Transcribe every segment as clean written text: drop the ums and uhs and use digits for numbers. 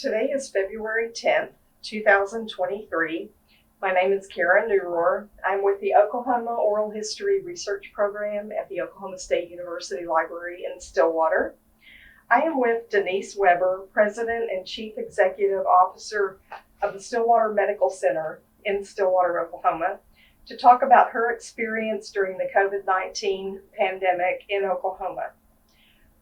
Today is February 10th, 2023. My name is Karen Neurohr. I'm with the Oklahoma Oral History Research Program at the Oklahoma State University Library in Stillwater. I am with Denise Webber, President and Chief Executive Officer of the Stillwater Medical Center in Stillwater, Oklahoma, to talk about her experience during the COVID-19 pandemic in Oklahoma.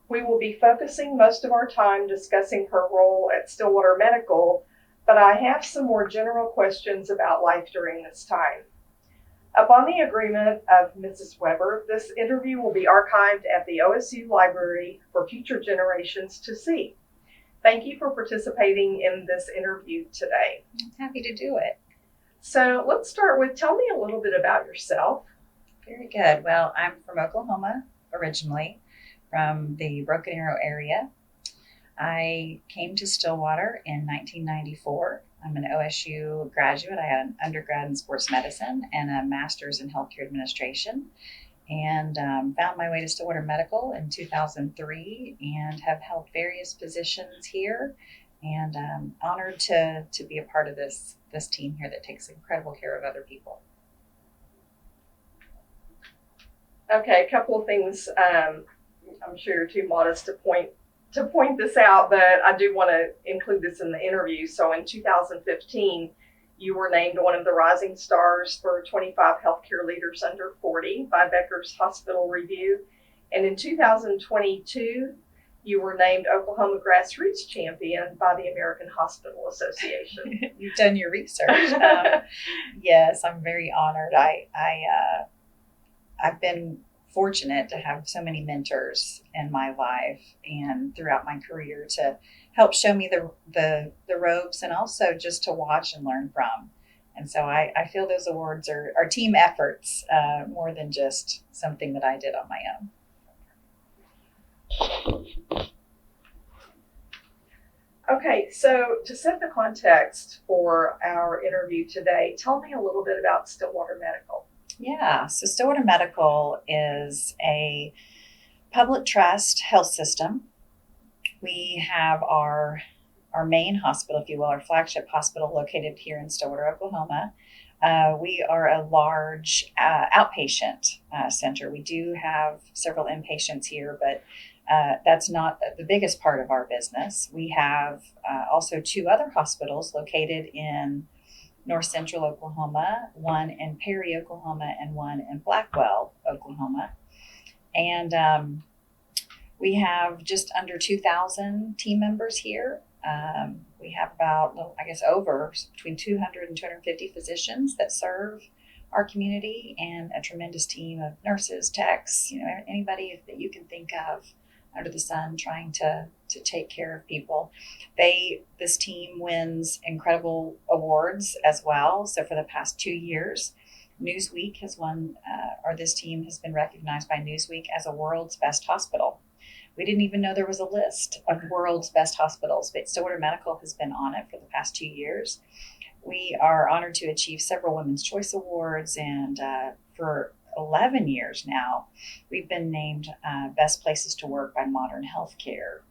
We will be focusing most of our time discussing her role at Stillwater Medical, but I have some more general questions about life during this time. Upon the agreement of Mrs. Webber, this interview will be archived at the OSU Library for future generations to see. Thank you for participating in this interview today. I'm happy to do it. So let's start with, tell me a little bit about yourself. Very good. Well, I'm from Oklahoma originally, from the Broken Arrow area. I came to Stillwater in 1994. I'm an OSU graduate. I had an undergrad in sports medicine and a master's in healthcare administration, and found my way to Stillwater Medical in 2003 and have held various positions here, and honored to be a part of this team here that takes incredible care of other people. Okay, a couple of things. I'm sure you're too modest to point this out, but I do want to include this in the interview. So in 2015, you were named one of the Rising Stars for 25 Healthcare Leaders Under 40 by Becker's Hospital Review. And in 2022, you were named Oklahoma Grassroots Champion by the American Hospital Association. You've done your research. Yes, I'm very honored. I've been fortunate to have so many mentors in my life and throughout my career to help show me the ropes, and also just to watch and learn from. And so I feel those awards are team efforts, more than just something that I did on my own. Okay, so to set the context for our interview today, tell me a little bit about Stillwater Medical. Yeah, so Stillwater Medical is a public trust health system. We have our main hospital, if you will, our flagship hospital located here in Stillwater, Oklahoma. We are a large outpatient center. We do have several inpatients here, but that's not the biggest part of our business. We have also two other hospitals located in North Central Oklahoma, one in Perry, Oklahoma, and one in Blackwell, Oklahoma. And we have just under 2,000 team members here. We have about, over between 200 and 250 physicians that serve our community, and a tremendous team of nurses, techs, anybody that you can think of under the sun trying to take care of people. This team wins incredible awards as well. So for the past 2 years, Newsweek has won, or this team has been recognized by Newsweek as a world's best hospital. We didn't even know there was a list of world's best hospitals, but Stillwater Medical has been on it for the past 2 years. We are honored to achieve several Women's Choice Awards, and for 11 years now, we've been named Best Places to Work by Modern Healthcare,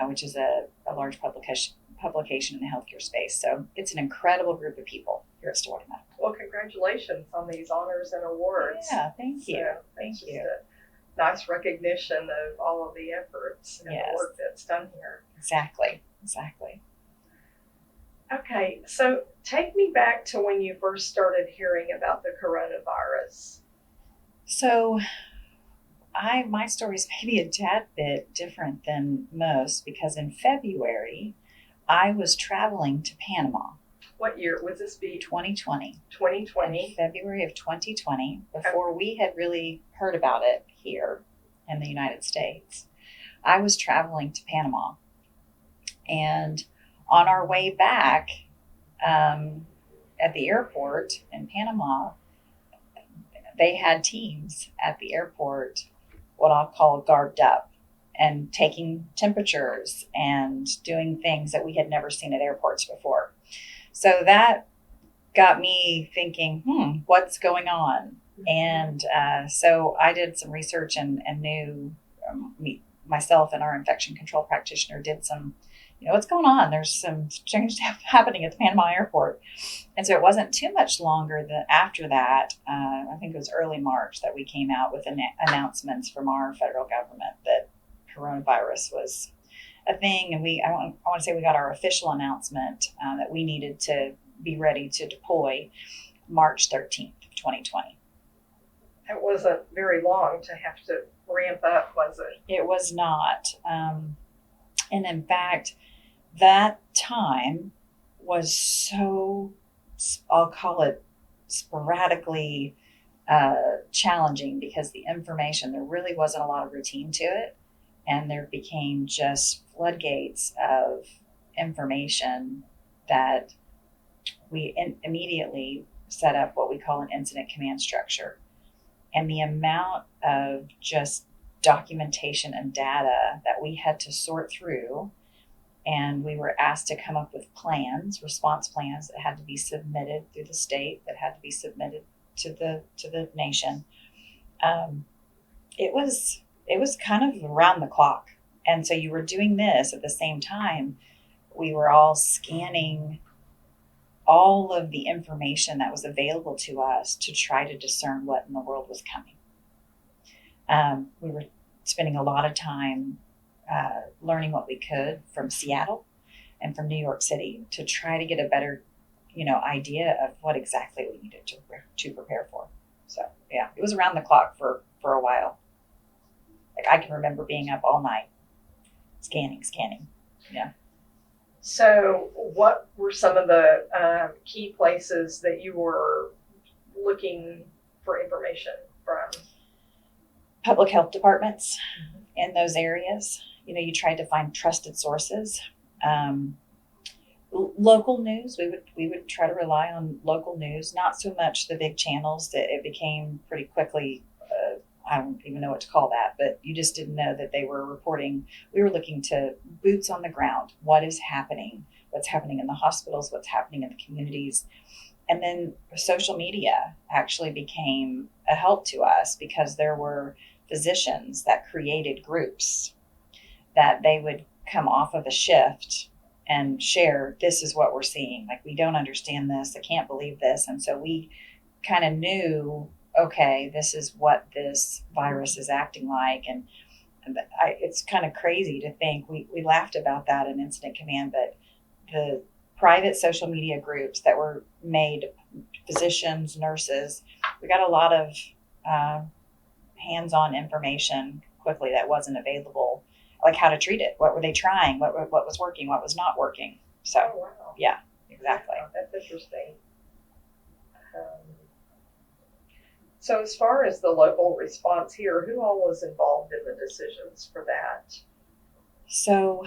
which is a large publication in the healthcare space. So it's an incredible group of people here at Stillwater Medical. Well, congratulations on these honors and awards. Yeah, thank you. So thank you. A nice recognition of all of the efforts and the work that's done here. Exactly. Okay, so take me back to when you first started hearing about the coronavirus. So my story is maybe a tad bit different than most, because in February, I was traveling to Panama. What year would this be? 2020. 2020. In February of 2020, before we had really heard about it here in the United States. I was traveling to Panama. And on our way back, at the airport in Panama, they had teams at the airport, what I'll call garbed up, and taking temperatures and doing things that we had never seen at airports before. So that got me thinking, what's going on? And so I did some research and knew myself and our infection control practitioner did some what's going on? There's some strange stuff happening at the Panama airport. And so it wasn't too much longer than after that. I think it was early March that we came out with announcements from our federal government that coronavirus was a thing. And I want to say we got our official announcement that we needed to be ready to deploy March 13th, 2020. It wasn't very long to have to ramp up, was it? It was not. And in fact, that time was so, I'll call it sporadically challenging, because the information, there really wasn't a lot of routine to it. And there became just floodgates of information that we immediately set up what we call an incident command structure. And the amount of just documentation and data that we had to sort through, and we were asked to come up with plans, response plans that had to be submitted through the state, that had to be submitted to the nation. It was kind of around the clock. And so you were doing this at the same time. We were all scanning all of the information that was available to us to try to discern what in the world was coming. We were spending a lot of time learning what we could from Seattle and from New York City to try to get a better, idea of what exactly we needed to prepare for. So yeah, it was around the clock for a while. Like, I can remember being up all night scanning. Yeah. So what were some of the key places that you were looking for information from? Public health departments in those areas. You tried to find trusted sources. Local news, we would try to rely on local news, not so much the big channels. That it became pretty quickly, I don't even know what to call that, but you just didn't know that they were reporting. We were looking to boots on the ground. What is happening? What's happening in the hospitals? What's happening in the communities? And then social media actually became a help to us, because there were physicians that created groups that they would come off of a shift and share, this is what we're seeing. Like, we don't understand this. I can't believe this. And so we kind of knew, okay, this is what this virus is acting like. And it's kind of crazy to think, we laughed about that in Incident Command, but the private social media groups that were made, physicians, nurses, we got a lot of hands-on information quickly that wasn't available, like how to treat it, what were they trying, what was working, what was not working. So Oh, wow. yeah, exactly. That's interesting. So as far as the local response here, who all was involved in the decisions for that? So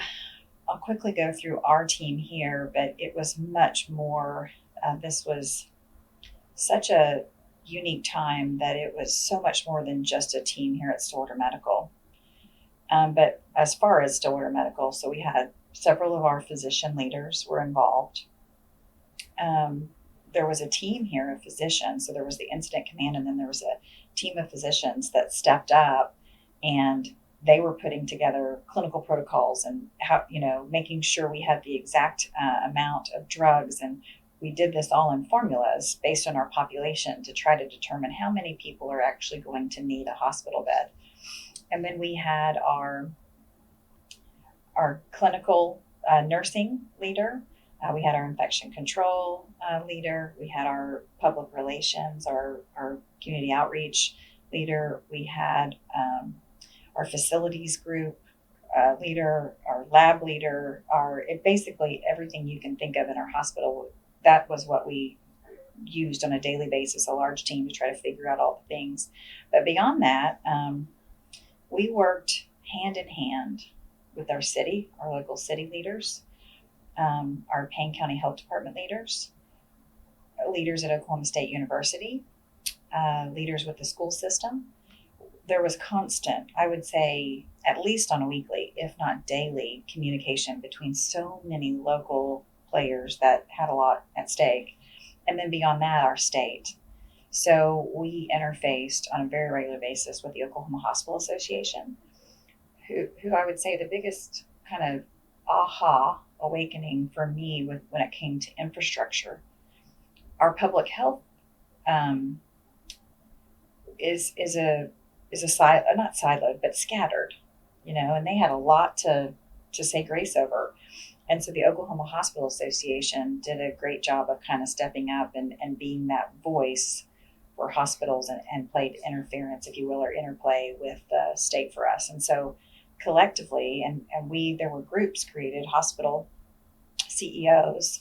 I'll quickly go through our team here, but it was much more, this was such a unique time that it was so much more than just a team here at Stillwater Medical. But as far as Stillwater Medical, so we had several of our physician leaders were involved. There was a team here of physicians. So there was the incident command, and then there was a team of physicians that stepped up, and they were putting together clinical protocols and how, making sure we had the exact amount of drugs. And we did this all in formulas based on our population to try to determine how many people are actually going to need a hospital bed. And then we had our clinical nursing leader. We had our infection control leader. We had our public relations, our community outreach leader. We had our facilities group leader, our lab leader, basically everything you can think of in our hospital. That was what we used on a daily basis, a large team to try to figure out all the things. But beyond that, we worked hand in hand with our local city leaders, our Payne County Health Department leaders at Oklahoma State University, leaders with the school system. There was constant, I would say, at least on a weekly, if not daily, communication between so many local players that had a lot at stake. And then beyond that, our state. So we interfaced on a very regular basis with the Oklahoma Hospital Association, who I would say the biggest kind of aha awakening for me when it came to infrastructure. Our public health is not siloed but scattered, and they had a lot to say grace over. And so the Oklahoma Hospital Association did a great job of kind of stepping up and being that voice for hospitals, and played interference, if you will, or interplay with the state for us. And so collectively, and there were groups created, hospital CEOs,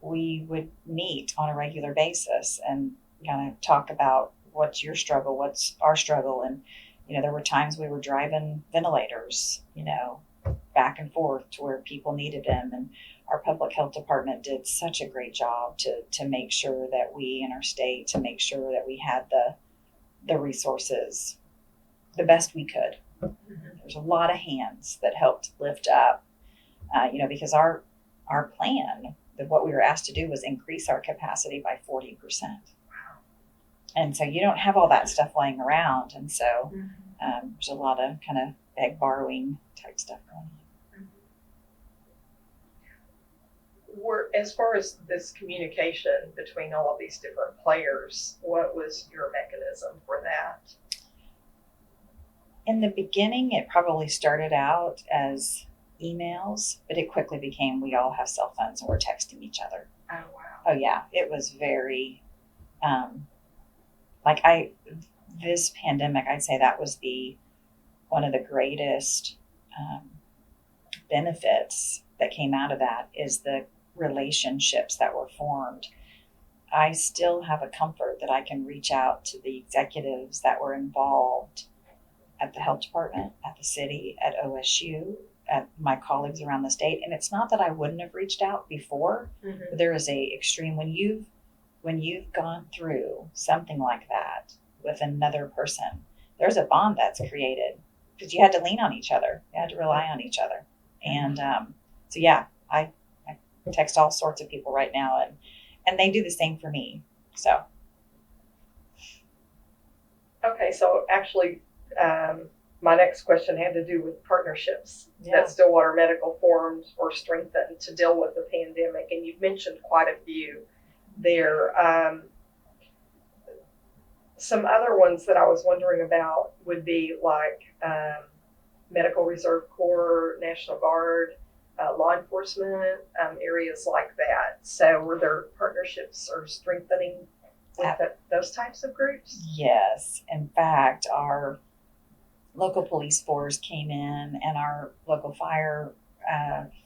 we would meet on a regular basis and kind of talk about what's your struggle, what's our struggle. And, there were times we were driving ventilators, back and forth to where people needed them. And our public health department did such a great job to make sure that we in our state, to make sure that we had the resources the best we could. There's a lot of hands that helped lift up, because our plan, that what we were asked to do was increase our capacity by 40%. And so you don't have all that stuff laying around. And so there's a lot of kind of beg borrowing type stuff going on. As far as this communication between all of these different players, what was your mechanism for that? In the beginning, it probably started out as emails, but it quickly became, we all have cell phones and we're texting each other. Oh, wow. Oh, yeah. It was very, this pandemic, I'd say that was one of the greatest benefits that came out of that, is the relationships that were formed. I still have a comfort that I can reach out to the executives that were involved at the health department, at the city, at OSU, at my colleagues around the state. And it's not that I wouldn't have reached out before, but there is a extreme, when you've gone through something like that with another person, there's a bond that's created because you had to lean on each other. You had to rely on each other. And so, yeah, I text all sorts of people right now, and they do the same for me. So. Okay, so actually, my next question had to do with partnerships that Stillwater Medical formed or strengthened to deal with the pandemic, and you've mentioned quite a few there. Some other ones that I was wondering about would be like Medical Reserve Corps, National Guard, law enforcement, areas like that. So were there partnerships or strengthening with those types of groups? Yes. In fact, our local police force came in, and our local fire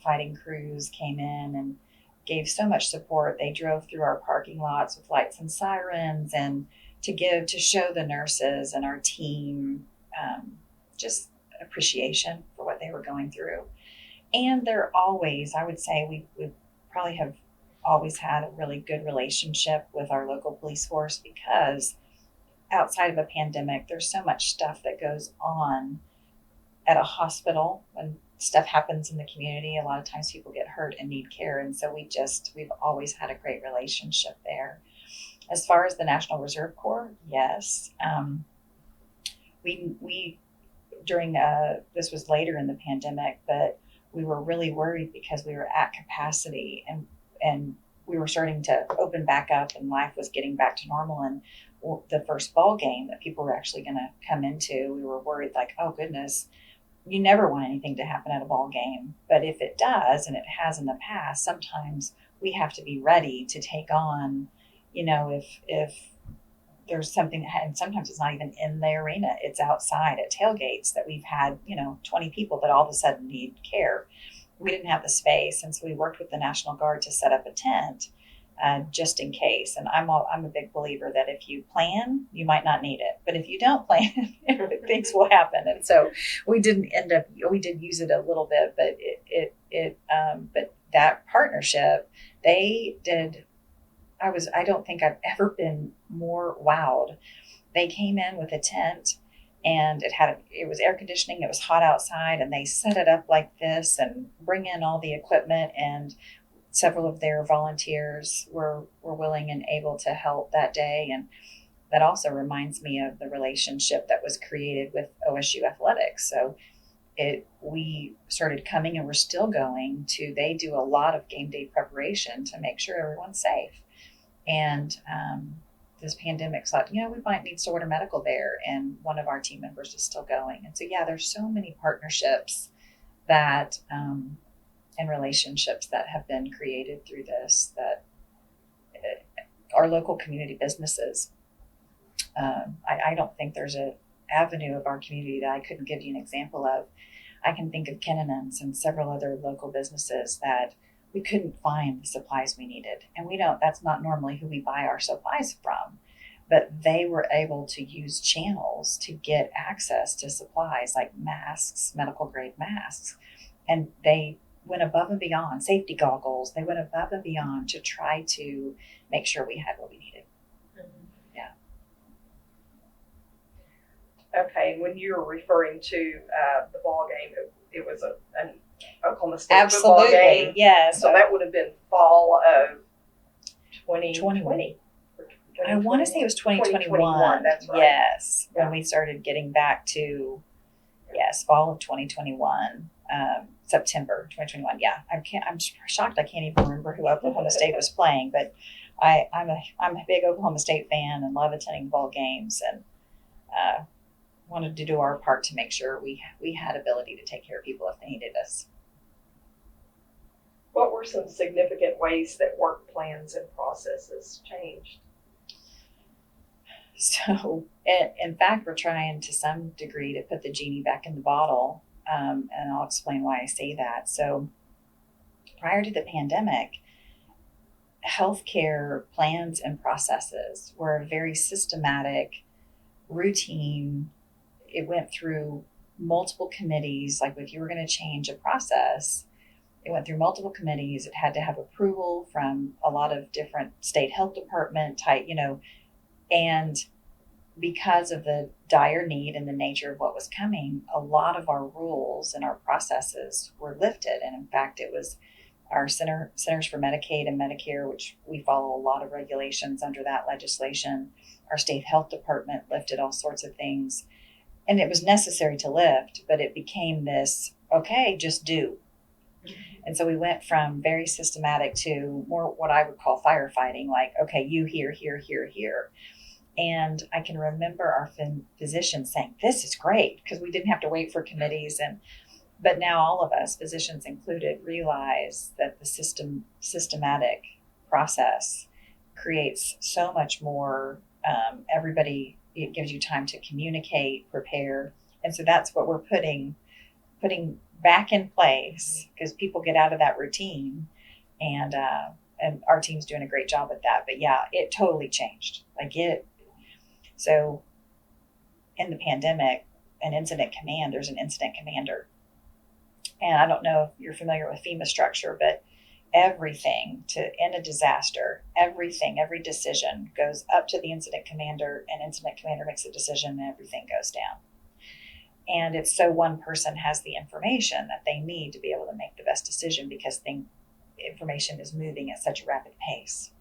fighting crews came in and gave so much support. They drove through our parking lots with lights and sirens, and to show the nurses and our team just appreciation for what they were going through. And they're always, I would say, we probably have always had a really good relationship with our local police force, because outside of a pandemic, there's so much stuff that goes on at a hospital. When stuff happens in the community, a lot of times people get hurt and need care. And so we've always had a great relationship there. As far as the National Reserve Corps, yes. We during, this was later in the pandemic, but we were really worried because we were at capacity, and we were starting to open back up, and life was getting back to normal. And the first ball game that people were actually going to come into, we were worried, like, oh goodness, you never want anything to happen at a ball game. But if it does, and it has in the past, sometimes we have to be ready to take on, if there's something, and sometimes it's not even in the arena, it's outside at tailgates that we've had, 20 people that all of a sudden need care. We didn't have the space, and so we worked with the National Guard to set up a tent just in case. And I'm a big believer that if you plan, you might not need it, but if you don't plan, things will happen. And so we did use it a little bit, but but that partnership, they did. I don't think I've ever been more wowed. They came in with a tent, and it was air conditioning. It was hot outside, and they set it up like this and bring in all the equipment, and several of their volunteers were willing and able to help that day. And that also reminds me of the relationship that was created with OSU athletics. So we started coming, and we're still going to, they do a lot of game day preparation to make sure everyone's safe. And this pandemic thought, we might need Stillwater Medical there, and one of our team members is still going. And so, there's so many partnerships that and relationships that have been created through this, that our local community businesses. I don't think there's an avenue of our community that I couldn't give you an example of. I can think of Kennan's and several other local businesses that we couldn't find the supplies we needed. And that's not normally who we buy our supplies from, but they were able to use channels to get access to supplies like masks, medical grade masks. And they went above and beyond, safety goggles. They went above and beyond to try to make sure we had what we needed. Yeah. Okay, when you were referring to the ball game, it was an Oklahoma State Absolutely, football game. Yes. So that would have been fall of 2020. I want to say it was 2021. That's right. Yes, when we started getting back to, fall of 2021, September 2021. Yeah, I'm shocked I can't even remember who Oklahoma State was playing, but I'm a big Oklahoma State fan and love attending ball games, and wanted to do our part to make sure we had ability to take care of people if they needed us. What were some significant ways that work plans and processes changed? So, in fact, we're trying to some degree to put the genie back in the bottle, and I'll explain why I say that. So, prior to the pandemic, healthcare plans and processes were very systematic, routine. It went through multiple committees. Like if you were going to change a process, it went through multiple committees. It had to have approval from a lot of different state health department type, and because of the dire need and the nature of what was coming, a lot of our rules and our processes were lifted. And in fact, it was our Centers for Medicaid and Medicare, which we follow a lot of regulations under that legislation. Our state health department lifted all sorts of things. And it was necessary to lift, but it became this, okay, just do. And so we went from very systematic to more what I would call firefighting, like, okay, you here, here, here, here. And I can remember our physicians saying, this is great, because we didn't have to wait for committees. But now all of us, physicians included, realize that the systematic process creates so much more. Everybody, it gives you time to communicate, prepare. And so that's what we're putting back in place, because people get out of that routine, and our team's doing a great job at that. But yeah, it totally changed. So in the pandemic, an incident command, there's an incident commander. And I don't know if you're familiar with FEMA structure, but everything in a disaster, every decision goes up to the incident commander, and incident commander makes a decision, and everything goes down. And it's so one person has the information that they need to be able to make the best decision, because information is moving at such a rapid pace.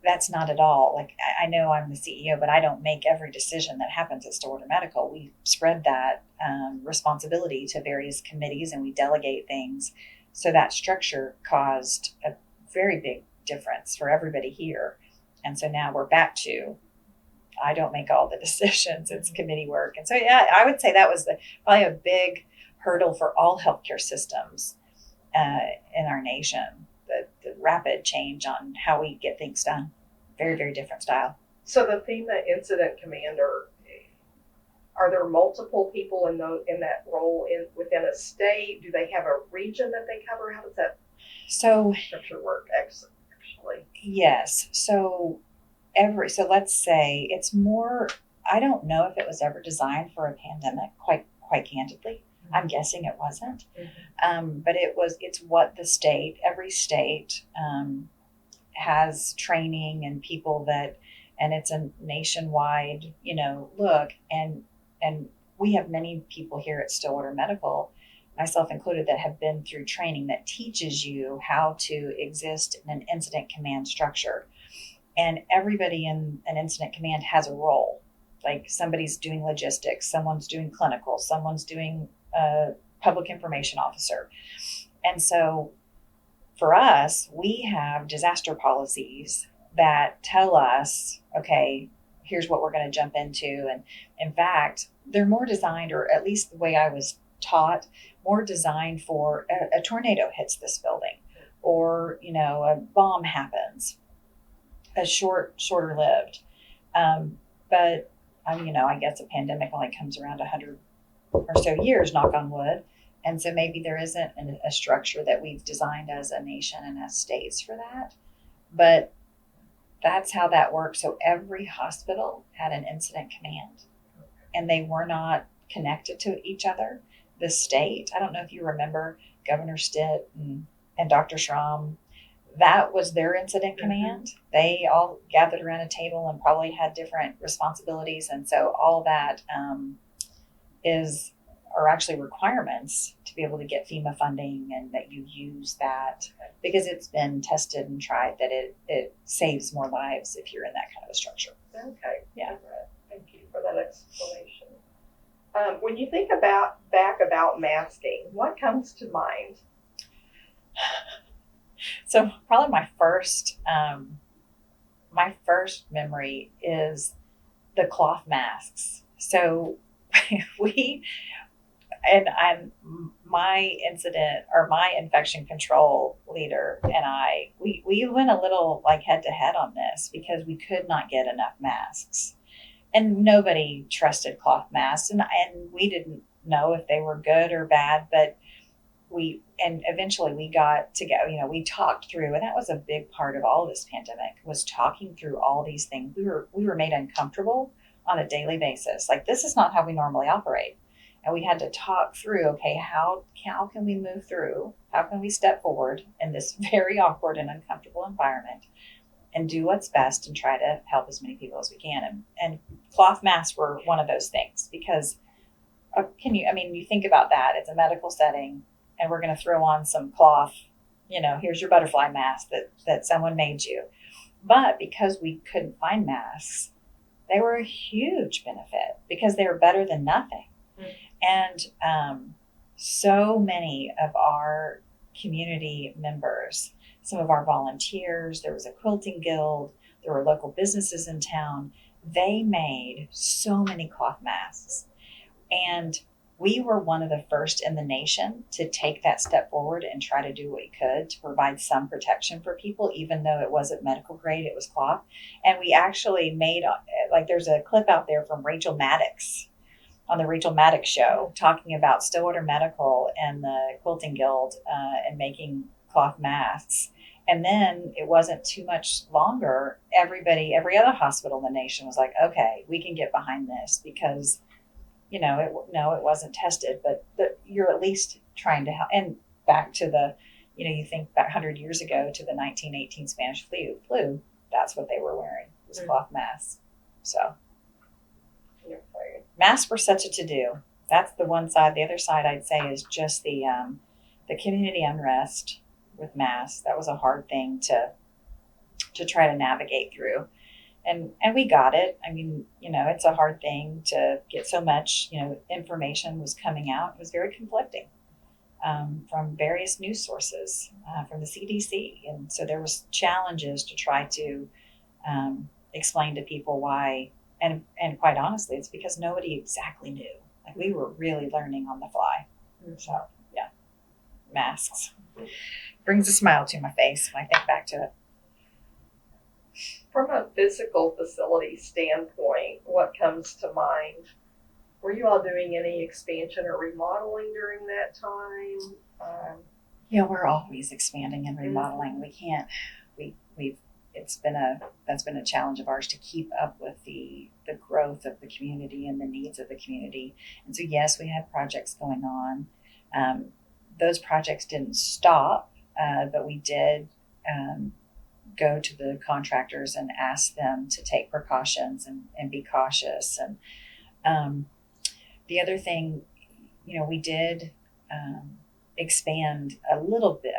That's not at all. Like, I know I'm the CEO, but I don't make every decision that happens at Stillwater Medical. We spread that responsibility to various committees, and we delegate things. So that structure caused a very big difference for everybody here. And so now we're back to, I don't make all the decisions. It's committee work. And so, I would say that was probably a big hurdle for all healthcare systems in our nation. The rapid change on how we get things done. Very, very different style. So the FEMA incident commander, are there multiple people in that role within a state? Do they have a region that they cover? How does that structure work actually? Yes. So let's say it's more, I don't know if it was ever designed for a pandemic, quite candidly. I'm guessing it wasn't. But it's what every state has training and people and it's a nationwide, look, and we have many people here at Stillwater Medical, myself included, that have been through training that teaches you how to exist in an incident command structure. And everybody in an incident command has a role. Like, somebody's doing logistics, someone's doing clinical, someone's doing a public information officer. And so for us, we have disaster policies that tell us, okay, here's what we're going to jump into. And in fact, they're more designed, or at least the way I was taught, more designed for a tornado hits this building, or, a bomb happens, a shorter lived. But I guess a pandemic only comes around 100 or so years, knock on wood. And so maybe there isn't a structure that we've designed as a nation and as states for that. But that's how that works. So every hospital had an incident command, and they were not connected to each other. The state, I don't know if you remember Governor Stitt and Dr. Schramm, that was their incident command. They all gathered around a table and probably had different responsibilities. And so all that are actually requirements to be able to get FEMA funding, and that you use that because it's been tested and tried that it saves more lives if you're in that kind of a structure. Okay. Yeah. Thank you for that explanation. When you think about masking, what comes to mind? So probably my first memory is the cloth masks. So my incident, or my infection control leader and we went a little like head to head on this because we could not get enough masks, and nobody trusted cloth masks, and we didn't know if they were good or bad, but eventually we got together, we talked through, and that was a big part of all of this pandemic, was talking through all these things. We were made uncomfortable on a daily basis. Like, this is not how we normally operate. And we had to talk through, okay, how can we move through? How can we step forward in this very awkward and uncomfortable environment and do what's best and try to help as many people as we can? And cloth masks were one of those things, because you think about that, it's a medical setting, and we're going to throw on some cloth, here's your butterfly mask that someone made you. But because we couldn't find masks, they were a huge benefit because they were better than nothing. And so many of our community members, some of our volunteers, there was a quilting guild, there were local businesses in town, they made so many cloth masks. And we were one of the first in the nation to take that step forward and try to do what we could to provide some protection for people, even though it wasn't medical grade, it was cloth. And we actually made, there's a clip out there from Rachel Maddox on the Rachel Maddox show talking about Stillwater Medical and the Quilting Guild and making cloth masks. And then it wasn't too much longer, every other hospital in the nation was like, okay, we can get behind this because it wasn't tested, but you're at least trying to help. And back to you think back 100 years ago to the 1918 Spanish flu, that's what they were wearing, was cloth masks. So masks were such a to-do. That's the one side. The other side, I'd say, is just the community unrest with masks. That was a hard thing to try to navigate through. And we got it. It's a hard thing to get so much, information was coming out. It was very conflicting from various news sources, from the CDC. And so there was challenges to try to explain to people why. And quite honestly, it's because nobody exactly knew. Like, we were really learning on the fly. So, yeah, masks. Brings a smile to my face when I think back to it. From a physical facility standpoint, what comes to mind? Were you all doing any expansion or remodeling during that time? Yeah, we're always expanding and remodeling. We can't. That's been a challenge of ours to keep up with the growth of the community and the needs of the community. And so, yes, we had projects going on. Those projects didn't stop, but we did go to the contractors and ask them to take precautions and be cautious. And the other thing, we did expand a little bit.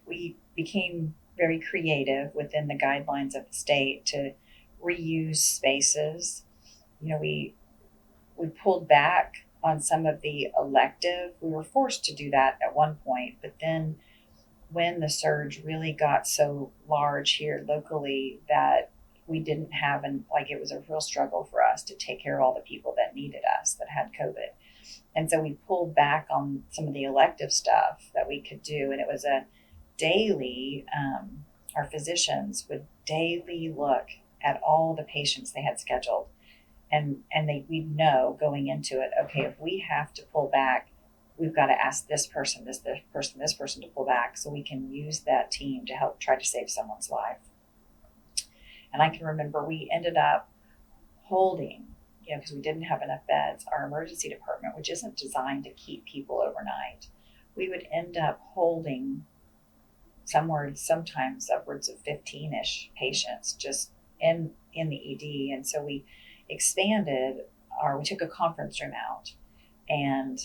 We became very creative within the guidelines of the state to reuse spaces. We pulled back on some of the elective. We were forced to do that at one point, but then when the surge really got so large here locally that we didn't have, it was a real struggle for us to take care of all the people that needed us that had COVID. And so we pulled back on some of the elective stuff that we could do. And it was a daily, our physicians would daily look at all the patients they had scheduled. And we'd know going into it, okay, if we have to pull back, we've got to ask this person to pull back so we can use that team to help try to save someone's life. And I can remember we ended up holding, because we didn't have enough beds, our emergency department, which isn't designed to keep people overnight. We would end up holding sometimes upwards of 15-ish patients just in the ED. And so we expanded we took a conference room out and,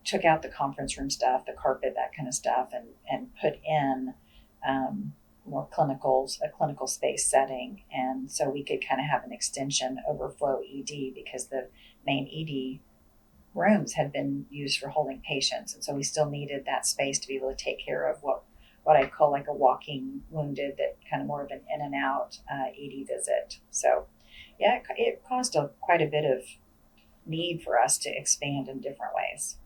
took out the conference room stuff, the carpet, that kind of stuff, and put in more a clinical space setting. And so we could kind of have an extension overflow ED because the main ED rooms had been used for holding patients. And so we still needed that space to be able to take care of what I call like a walking wounded, that kind of more of an in and out ED visit. So yeah, it caused quite a bit of need for us to expand in different ways.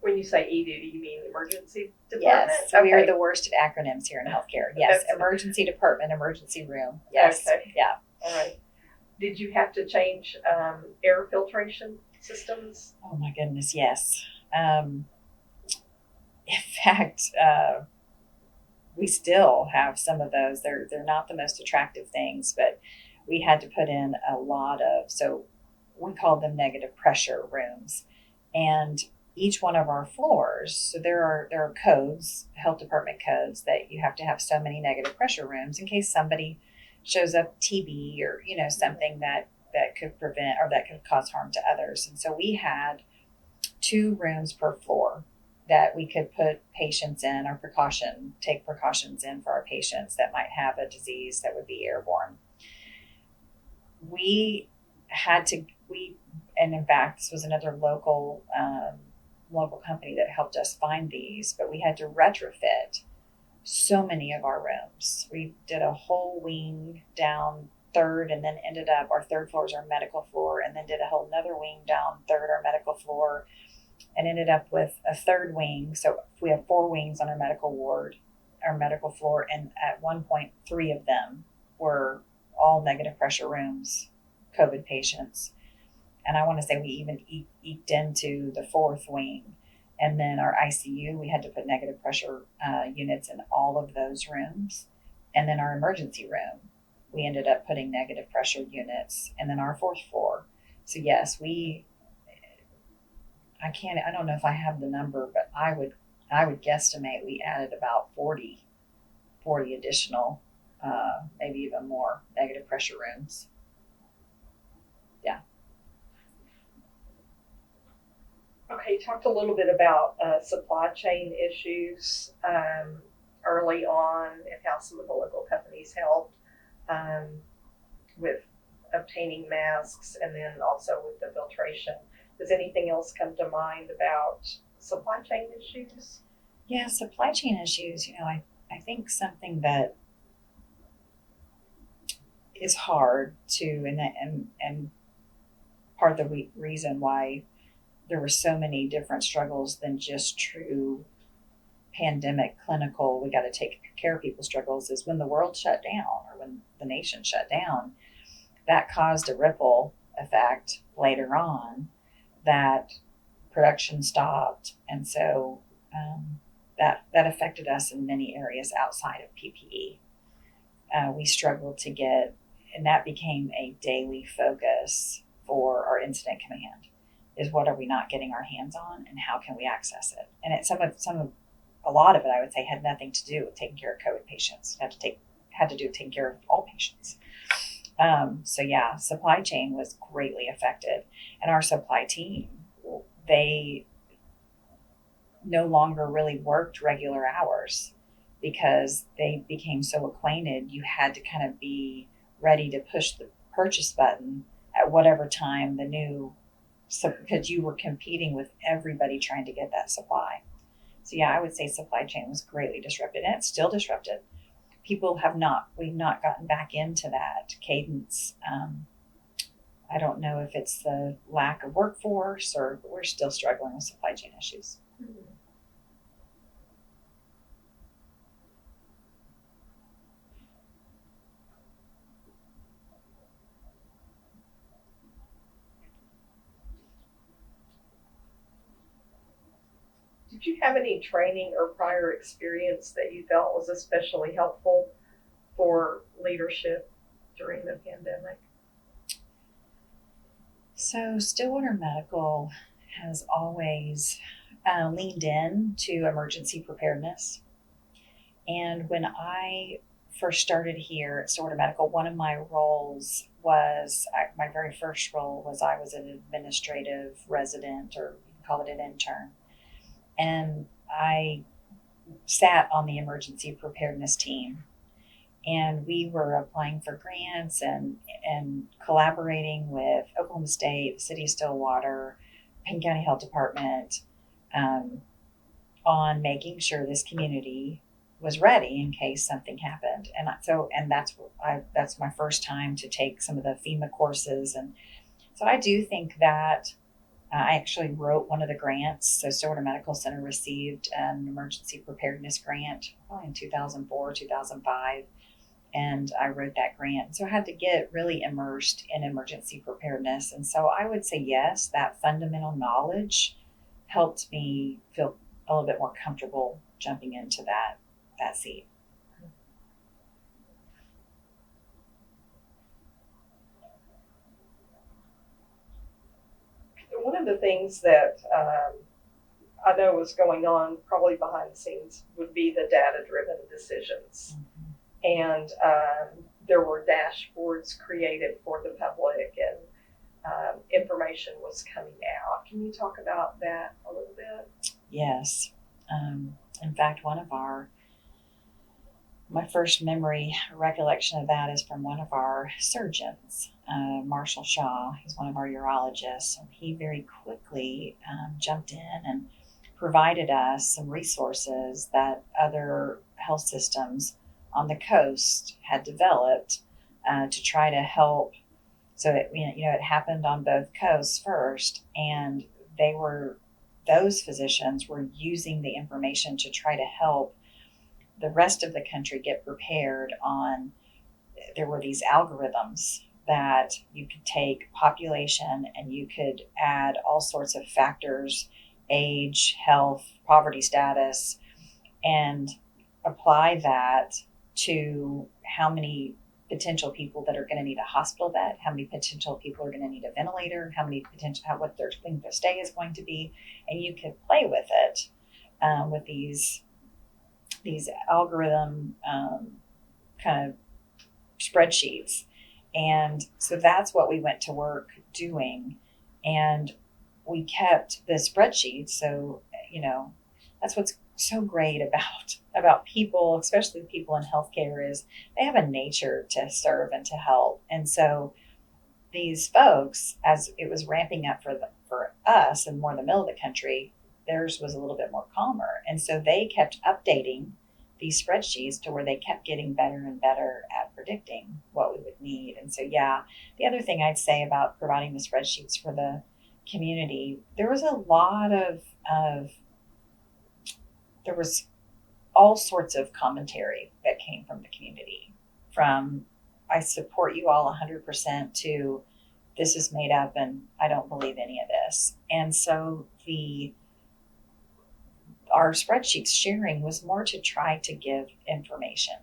When you say ED, do you mean emergency department? Yes, so we are the worst at acronyms here in healthcare. Yes, emergency department, emergency room. Yes, okay. Yeah. All right. Did you have to change air filtration systems? Oh my goodness, yes. In fact, we still have some of those. They're not the most attractive things, but we had to put in a lot of, so we called them negative pressure rooms. And each one of our floors, so there are codes, health department codes, that you have to have so many negative pressure rooms in case somebody shows up TB or something that could prevent or that could cause harm to others. And so we had 2 rooms per floor that we could put patients in, or take precautions in for our patients that might have a disease that would be airborne. And in fact, this was another local company that helped us find these, but we had to retrofit so many of our rooms. We did a whole wing down 3rd, and then ended up, our 3rd floor is our medical floor, and then did a whole another wing down 3rd, our medical floor, and ended up with a 3rd wing. So we have 4 wings on our medical floor, and at one point 3 of them were all negative pressure rooms, COVID patients. And I want to say we even eked into the 4th wing. And then our ICU, we had to put negative pressure units in all of those rooms. And then our emergency room, we ended up putting negative pressure units. And then our 4th floor. So yes, I don't know if I have the number, but I would guesstimate we added about 40 additional, maybe even more negative pressure rooms. Yeah. Okay, you talked a little bit about supply chain issues early on, and how some of the local companies helped with obtaining masks, and then also with the filtration. Does anything else come to mind about supply chain issues? Yeah, supply chain issues, I think something that is hard to, and part of the reason why there were so many different struggles than just true pandemic clinical, we got to take care of people's struggles, is when the world shut down, or when the nation shut down, that caused a ripple effect later on, that production stopped. And so that affected us in many areas outside of PPE. We struggled to get, and that became a daily focus for our incident command, is what are we not getting our hands on, and how can we access it? And a lot of it, I would say, had nothing to do with taking care of COVID patients. Had to do with taking care of all patients. So yeah, supply chain was greatly affected, and our supply team, they no longer really worked regular hours because they became so acquainted. You had to kind of be ready to push the purchase button at whatever time the new So because you were competing with everybody trying to get that supply. So yeah, I would say supply chain was greatly disrupted, and it's still disrupted. We've not gotten back into that cadence. I don't know if it's the lack of workforce or we're still struggling with supply chain issues. Did you have any training or prior experience that you felt was especially helpful for leadership during the pandemic? So Stillwater Medical has always leaned in to emergency preparedness. And when I first started here at Stillwater Medical, one of my roles was my very first role was I was an administrative resident, or you can call it an intern. And I sat on the emergency preparedness team. And we were applying for grants and collaborating with Oklahoma State, the City of Stillwater, Payne County Health Department, on making sure this community was ready in case something happened. And that's my first time to take some of the FEMA courses, and so I do think that I actually wrote one of the grants. So Stillwater Medical Center received an emergency preparedness grant probably in 2004, 2005. And I wrote that grant. So I had to get really immersed in emergency preparedness. And so I would say, yes, that fundamental knowledge helped me feel a little bit more comfortable jumping into that seat. One of the things that I know was going on probably behind the scenes would be the data-driven decisions. And there were dashboards created for the public, and information was coming out. Can you talk about that a little bit? Yes. In fact, my first recollection of that is from one of our surgeons, Marshall Shaw. He's one of our urologists, and he very quickly jumped in and provided us some resources that other health systems on the coast had developed to try to help. So it happened on both coasts first, and those physicians were using the information to try to help the rest of the country get prepared on. There were these algorithms that you could take population and you could add all sorts of factors, age, health, poverty status, and apply that to how many potential people that are going to need a hospital bed, how many potential people are going to need a ventilator, what their length of stay is going to be, and you could play with it with these algorithm kind of spreadsheets. And so that's what we went to work doing, and we kept the spreadsheets. So that's what's so great about people, especially people in healthcare, is they have a nature to serve and to help. And so these folks, as it was ramping up for us and more in the middle of the country, theirs was a little bit more calmer. And so they kept updating these spreadsheets to where they kept getting better and better at predicting what we would need. And so, yeah, the other thing I'd say about providing the spreadsheets for the community, there was a lot of there was all sorts of commentary that came from the community, from I support you all 100% to this is made up and I don't believe any of this. And so our spreadsheets sharing was more to try to give information.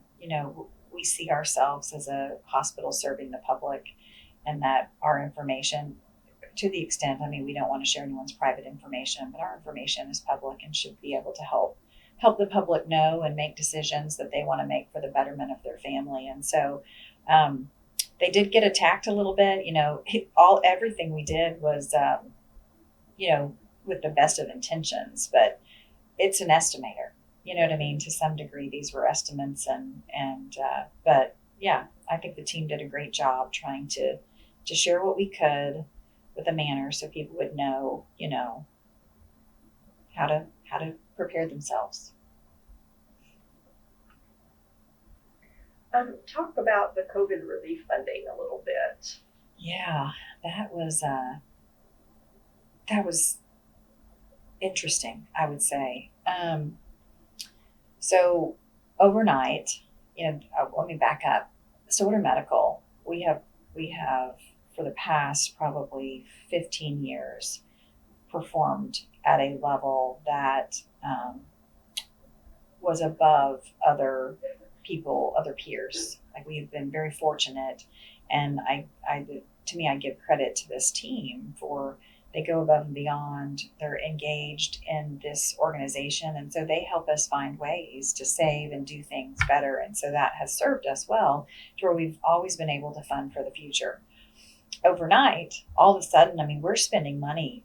We see ourselves as a hospital serving the public, and that our information, to the extent, we don't want to share anyone's private information, but our information is public and should be able to help the public know and make decisions that they want to make for the betterment of their family. And so they did get attacked a little bit. Everything we did was, with the best of intentions, but it's an estimator. You know what I mean? To some degree, these were estimates, but yeah, I think the team did a great job trying to share what we could, with a manner so people would know, how to prepare themselves. Talk about the COVID relief funding a little bit. Yeah, that was interesting, I would say. So overnight, let me back up. Stillwater Medical, we have for the past probably 15 years performed at a level that was above other people, other peers. Like, we've been very fortunate, and I give credit to this team for, they go above and beyond. They're engaged in this organization, and so they help us find ways to save and do things better. And so that has served us well to where we've always been able to fund for the future. Overnight, all of a sudden, we're spending money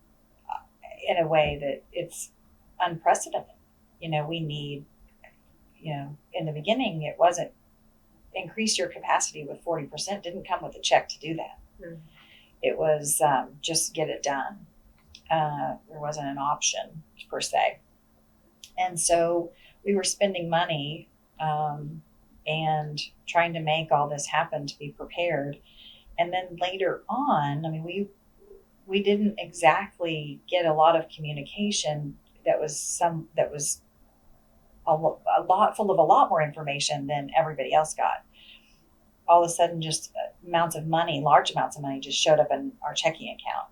in a way that it's unprecedented. We need, in the beginning, it wasn't increase your capacity with 40%, didn't come with a check to do that. Mm-hmm. It was just get it done. There wasn't an option per se. And so we were spending money and trying to make all this happen to be prepared. And then later on, we didn't exactly get a lot of communication that was a lot full of a lot more information than everybody else got. All of a sudden, just large amounts of money just showed up in our checking account.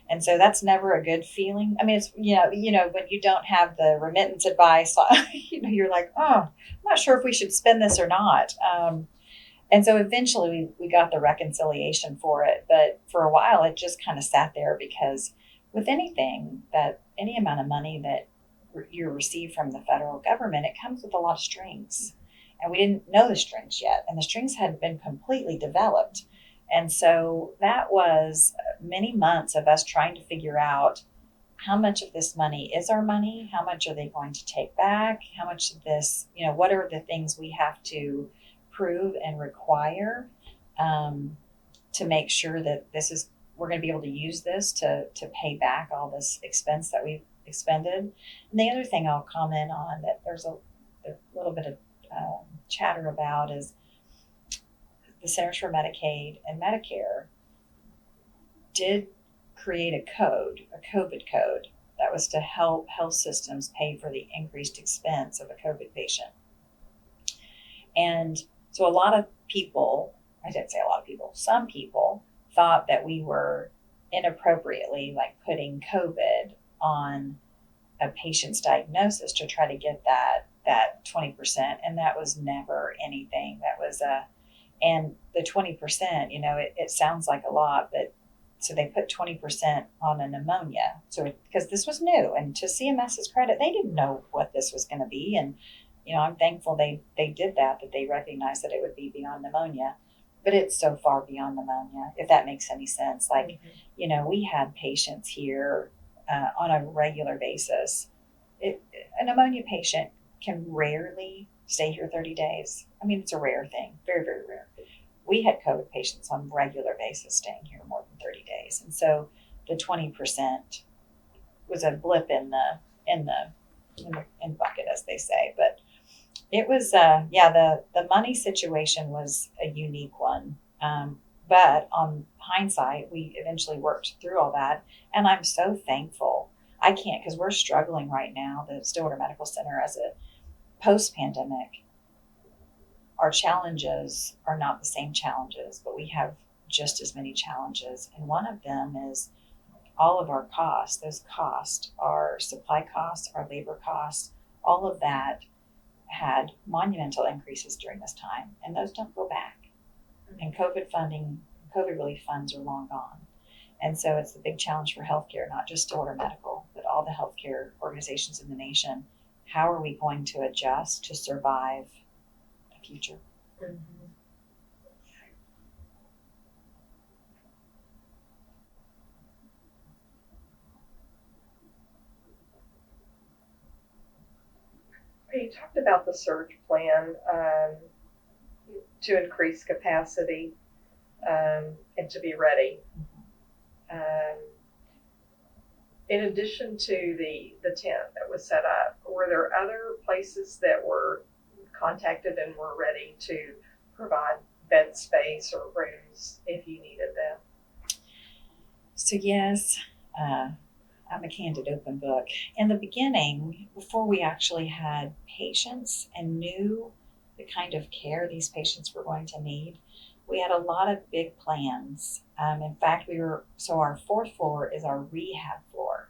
And so that's never a good feeling. It's, when you don't have the remittance advice, you're like, oh, I'm not sure if we should spend this or not. And so eventually we got the reconciliation for it. But for a while, it just kind of sat there, because with any amount of money that you receive from the federal government, it comes with a lot of strings. And we didn't know the strings yet. And the strings hadn't been completely developed. And so that was many months of us trying to figure out how much of this money is our money, how much are they going to take back, how much of this, what are the things we have to prove and require to make sure that we're going to be able to use this to pay back all this expense that we've expended. And the other thing I'll comment on that there's a little bit of chatter about is the Centers for Medicaid and Medicare did create a COVID code, that was to help health systems pay for the increased expense of a COVID patient. And so some people thought that we were inappropriately putting COVID on a patient's diagnosis to try to get that 20%. And that was never anything. That was and the 20%, it sounds like a lot, but so they put 20% on a pneumonia. So because this was new, and to CMS's credit, they didn't know what this was going to be. And, I'm thankful they did that they recognized that it would be beyond pneumonia, but it's so far beyond pneumonia, if that makes any sense. We had patients here on a regular basis. A pneumonia patient can rarely stay here 30 days. It's a rare thing, very, very rare. We had COVID patients on a regular basis staying here more than 30 days. And so the 20% was a blip in the bucket, as they say. But it was, the money situation was a unique one. But on hindsight, we eventually worked through all that. And I'm so thankful. I can't, because we're struggling right now, the Stillwater Medical Center, as a post-pandemic. Our challenges are not the same challenges, but we have just as many challenges. And one of them is all of our costs. Those costs, our supply costs, our labor costs, all of that had monumental increases during this time, and those don't go back. And COVID relief funds are long gone. And so it's the big challenge for healthcare, not just Stillwater Medical, but all the healthcare organizations in the nation. How are we going to adjust to survive the future? Mm-hmm. You talked about the surge plan to increase capacity and to be ready. Um, in addition to the tent that was set up, were there other places that were contacted and were ready to provide bed space or rooms if you needed them? So yes, I'm a candid open book. In the beginning, before we actually had patients and knew the kind of care these patients were going to need, we had a lot of big plans. In fact, our fourth floor is our rehab floor.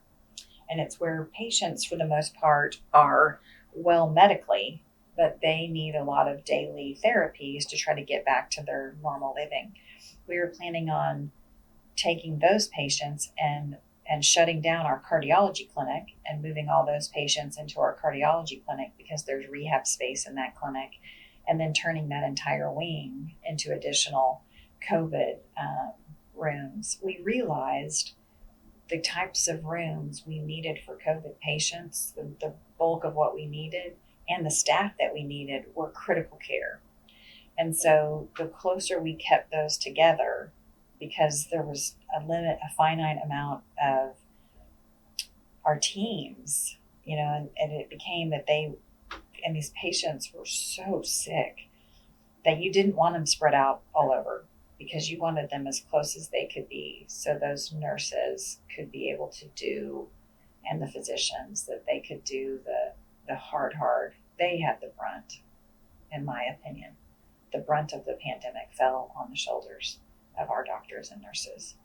And it's where patients, for the most part, are well medically, but they need a lot of daily therapies to try to get back to their normal living. We were planning on taking those patients and shutting down our cardiology clinic and moving all those patients into our cardiology clinic because there's rehab space in that clinic, and then turning that entire wing into additional COVID rooms. We realized the types of rooms we needed for COVID patients, the bulk of what we needed, and the staff that we needed were critical care. And so the closer we kept those together, because there was a finite amount of our teams, and it became that these patients were so sick that you didn't want them spread out all over, because you wanted them as close as they could be so those nurses could be able to do, and the physicians, that they could do the hard. They had the brunt, in my opinion. The brunt of the pandemic fell on the shoulders of our doctors and nurses,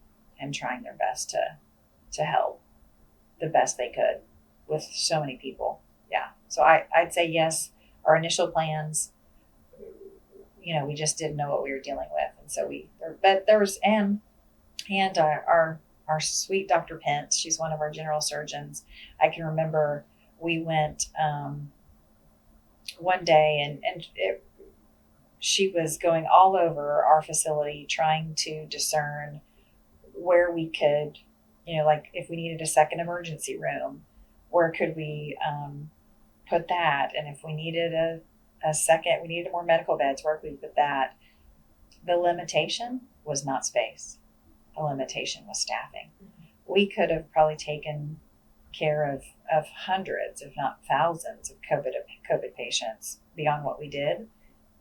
and trying their best to help the best they could with so many people. Yeah. So I'd say yes, our initial plans, we just didn't know what we were dealing with. And so our sweet Dr. Pence, she's one of our general surgeons. I can remember we went one day she was going all over our facility trying to discern where we could, like if we needed a second emergency room, where could we put that? And if we needed we needed more medical beds, where could we put that? The limitation was not space. The limitation was staffing. We could have probably taken care of hundreds, if not thousands, of COVID patients beyond what we did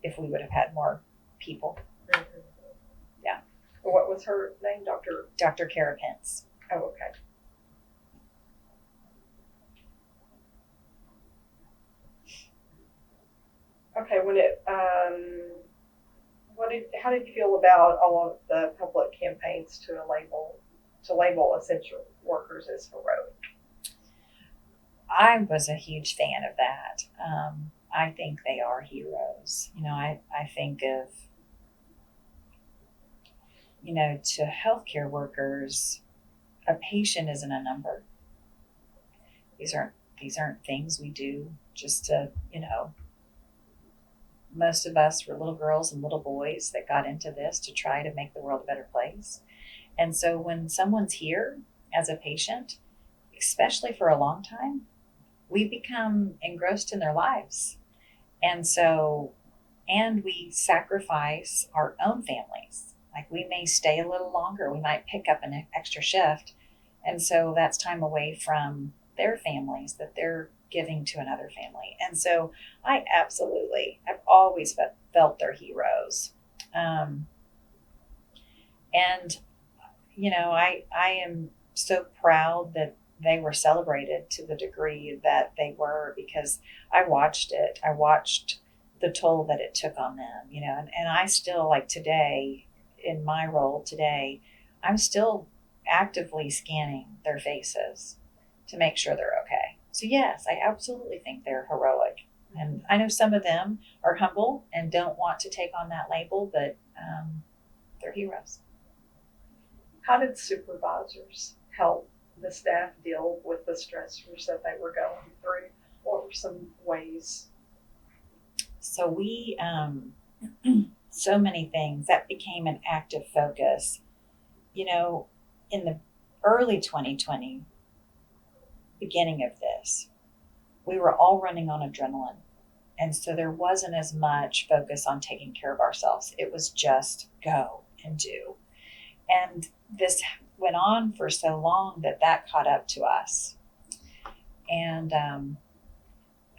if we would have had more people. Mm-hmm. Yeah. What was her name? Dr. Kara Pence. Oh, okay. Okay, how did you feel about all of the public campaigns to label essential workers as heroic? I was a huge fan of that. I think they are heroes. I think of, to healthcare workers, a patient isn't a number. These aren't things we do just to, most of us were little girls and little boys that got into this to try to make the world a better place. And so when someone's here as a patient, especially for a long time, we become engrossed in their lives. And we sacrifice our own families. Like we may stay a little longer, we might pick up an extra shift. And so that's time away from their families that they're giving to another family. And so I've always felt they're heroes. I am so proud that they were celebrated to the degree that they were, because I watched it. I watched the toll that it took on them, and I still, like today, in my role today, I'm still actively scanning their faces to make sure they're okay. So yes, I absolutely think they're heroic. And I know some of them are humble and don't want to take on that label, but they're heroes. How did supervisors help the staff deal with the stressors that they were going through? What were some ways? So we, so many things that became an active focus. In the early 2020, beginning of this, we were all running on adrenaline. And so there wasn't as much focus on taking care of ourselves. It was just go and do. And this went on for so long that caught up to us. And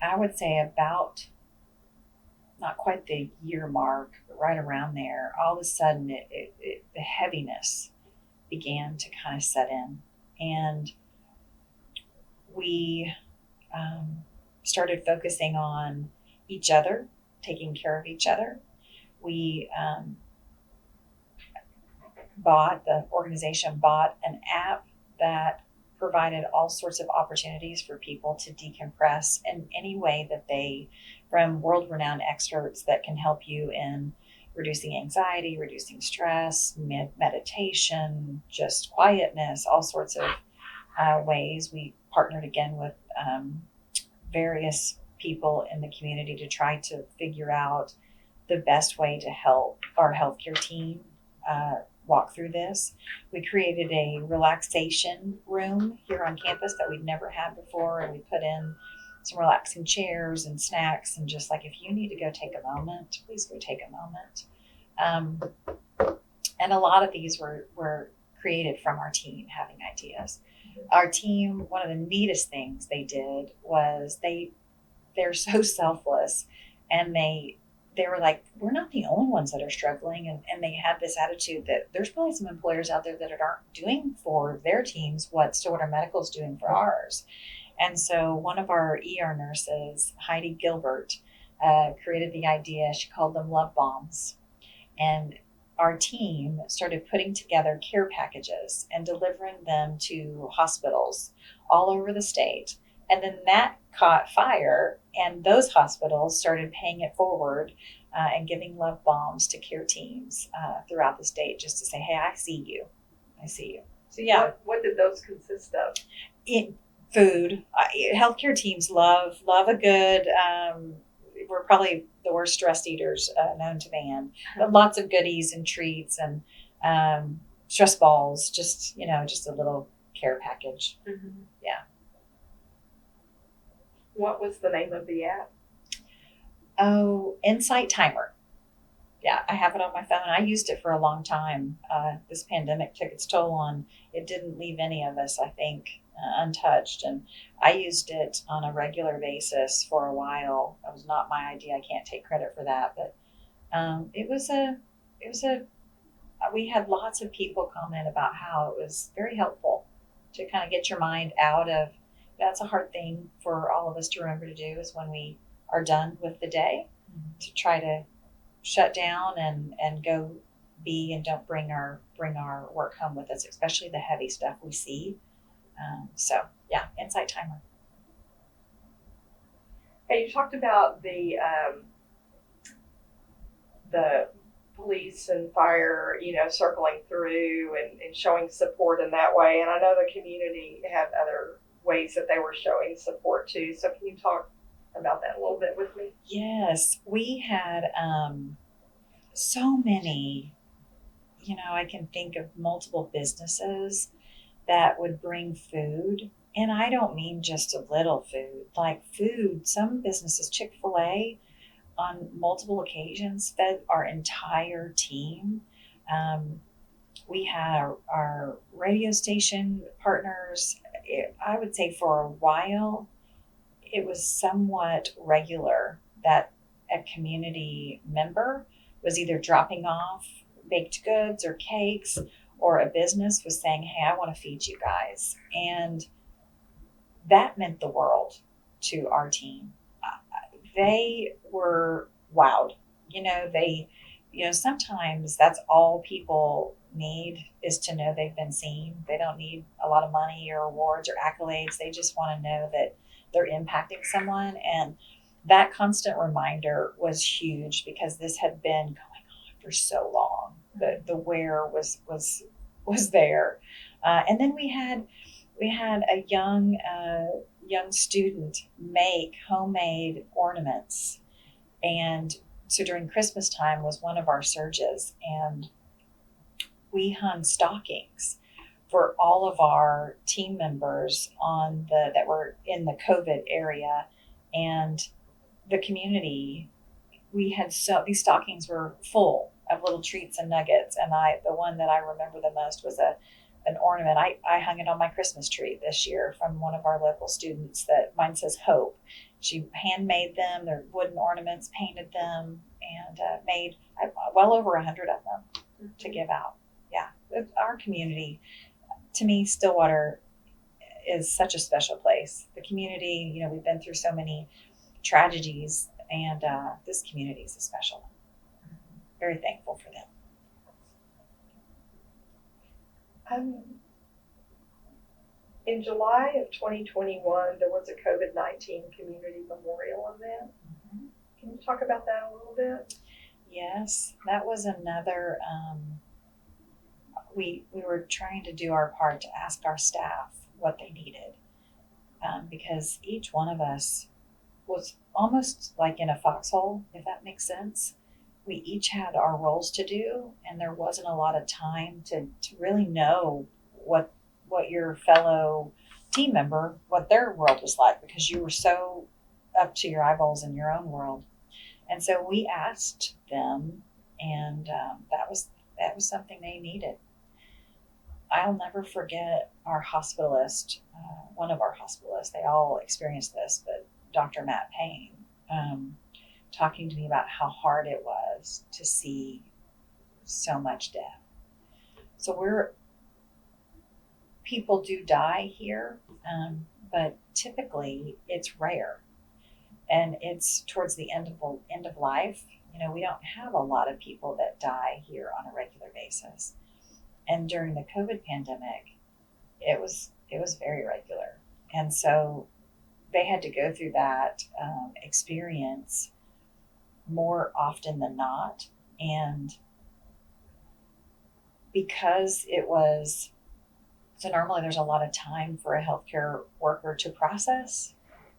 I would say about not quite the year mark, but right around there, all of a sudden the heaviness began to kind of set in. And we started focusing on each other, taking care of each other. We the organization bought an app that provided all sorts of opportunities for people to decompress in any way that from world-renowned experts that can help you in reducing anxiety, reducing stress, meditation, just quietness, all sorts of ways. We partnered again with various people in the community to try to figure out the best way to help our healthcare team walk through this. We created a relaxation room here on campus that we'd never had before, and we put in some relaxing chairs and snacks, and just like, if you need to go take a moment, please go take a moment. And a lot of these were created from our team having ideas. Our team, one of the neatest things they did was they're so selfless, and they were like, we're not the only ones that are struggling. And they had this attitude that there's probably some employers out there that aren't doing for their teams what Stillwater Medical is doing for ours. And so one of our ER nurses, Heidi Gilbert, created the idea. She called them love bombs. And our team started putting together care packages and delivering them to hospitals all over the state. And then that caught fire, and those hospitals started paying it forward and giving love bombs to care teams throughout the state, just to say, hey, I see you. I see you. So yeah. What did those consist of? Food. Healthcare teams love a good, we're probably the worst stress eaters known to man, but lots of goodies and treats and stress balls, just a little care package. Mm-hmm. Yeah. What was the name of the app? Oh, Insight Timer. Yeah, I have it on my phone. I used it for a long time. This pandemic took its toll on, it didn't leave any of us, I think, untouched. And I used it on a regular basis for a while. It was not my idea. I can't take credit for that, but we had lots of people comment about how it was very helpful to kind of get your mind out of, that's a hard thing for all of us to remember to do, is when we are done with the day, to try to shut down and go be, and don't bring our work home with us, especially the heavy stuff we see. So yeah, Insight Timer. Hey, you talked about the police and fire, circling through and showing support in that way. And I know the community had other ways that they were showing support too. So can you talk about that a little bit with me? Yes, we had so many, I can think of multiple businesses that would bring food. And I don't mean just a little food, like food. Some businesses, Chick-fil-A, on multiple occasions fed our entire team. We had our radio station partners. I would say for a while, it was somewhat regular that a community member was either dropping off baked goods or cakes, or a business was saying, hey, I want to feed you guys. And that meant the world to our team. They were wowed. Sometimes that's all people need, is to know they've been seen. They don't need a lot of money or awards or accolades. They just want to know that they're impacting someone. And that constant reminder was huge, because this had been going on for so long. The wear was there. And then we had a young student make homemade ornaments. And so during Christmas time was one of our surges, and we hung stockings for all of our team members that were in the COVID area, and the community. We had these stockings were full of little treats and nuggets, and the one that I remember the most was a an ornament. I hung it on my Christmas tree this year from one of our local students that mine says hope. She handmade them. They're wooden ornaments, painted them, and made well over 100 of them to give out. Yeah, our community, to me, Stillwater is such a special place. The community, we've been through so many tragedies, and this community is a special one. Very thankful for them. In July of 2021, there was a COVID-19 community memorial event. Mm-hmm. Can you talk about that a little bit? Yes, that was another. We were trying to do our part to ask our staff what they needed, because each one of us was almost like in a foxhole, if that makes sense. We each had our roles to do, and there wasn't a lot of time to really know what your fellow team member, what their world was like, because you were so up to your eyeballs in your own world. And so we asked them, and that was something they needed. I'll never forget our hospitalist, one of our hospitalists. They all experienced this, but Dr. Matt Payne, talking to me about how hard it was to see so much death. So people do die here, but typically it's rare, and it's towards the end of life. We don't have a lot of people that die here on a regular basis. And during the COVID pandemic, it was very regular, and so they had to go through that experience more often than not. And because so normally there's a lot of time for a healthcare worker to process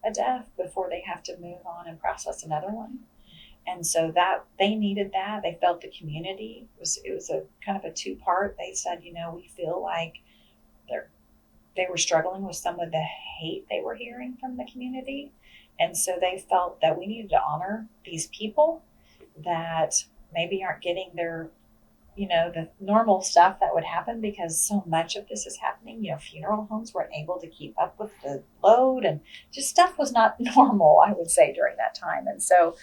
a death before they have to move on and process another one. And so that they needed that. They felt the community it was a kind of a two-part. They said, we feel like they were struggling with some of the hate they were hearing from the community. And so they felt that we needed to honor these people that maybe aren't getting their, the normal stuff that would happen, because so much of this is happening. Funeral homes weren't able to keep up with the load, and just stuff was not normal, I would say, during that time. And so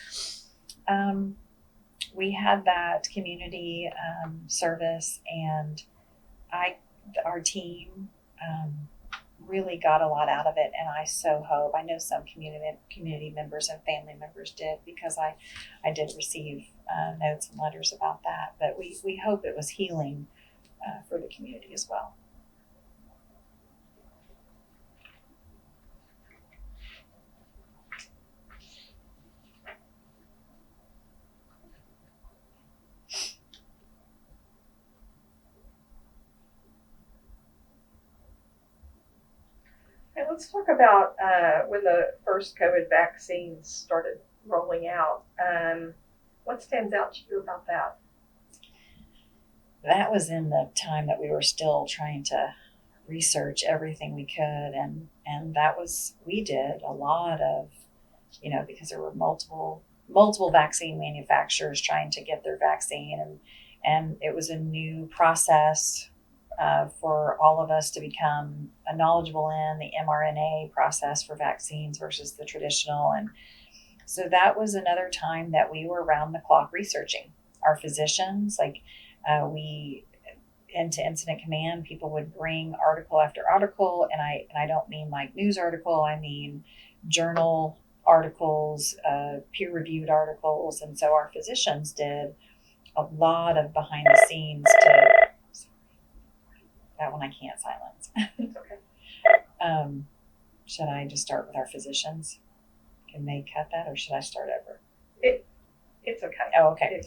we had that community service, and our team really got a lot out of it. And I so hope, I know some community members and family members did, because I did receive notes and letters about that. But we hope it was healing for the community as well. And let's talk about when the first COVID vaccines started rolling out. What stands out to you about that? That was in the time that we were still trying to research everything we could, and we did a lot of, because there were multiple vaccine manufacturers trying to get their vaccine, and it was a new process for all of us to become knowledgeable in the mRNA process for vaccines versus the traditional. And so that was another time that we were around the clock researching. Our physicians, we into incident command, people would bring article after article, and I don't mean like news article, I mean journal articles, peer-reviewed articles. And so our physicians did a lot of behind the scenes that one I can't silence. It's okay. Should I just start with our physicians? Can they cut that, or should I start over? It's okay. Oh, okay.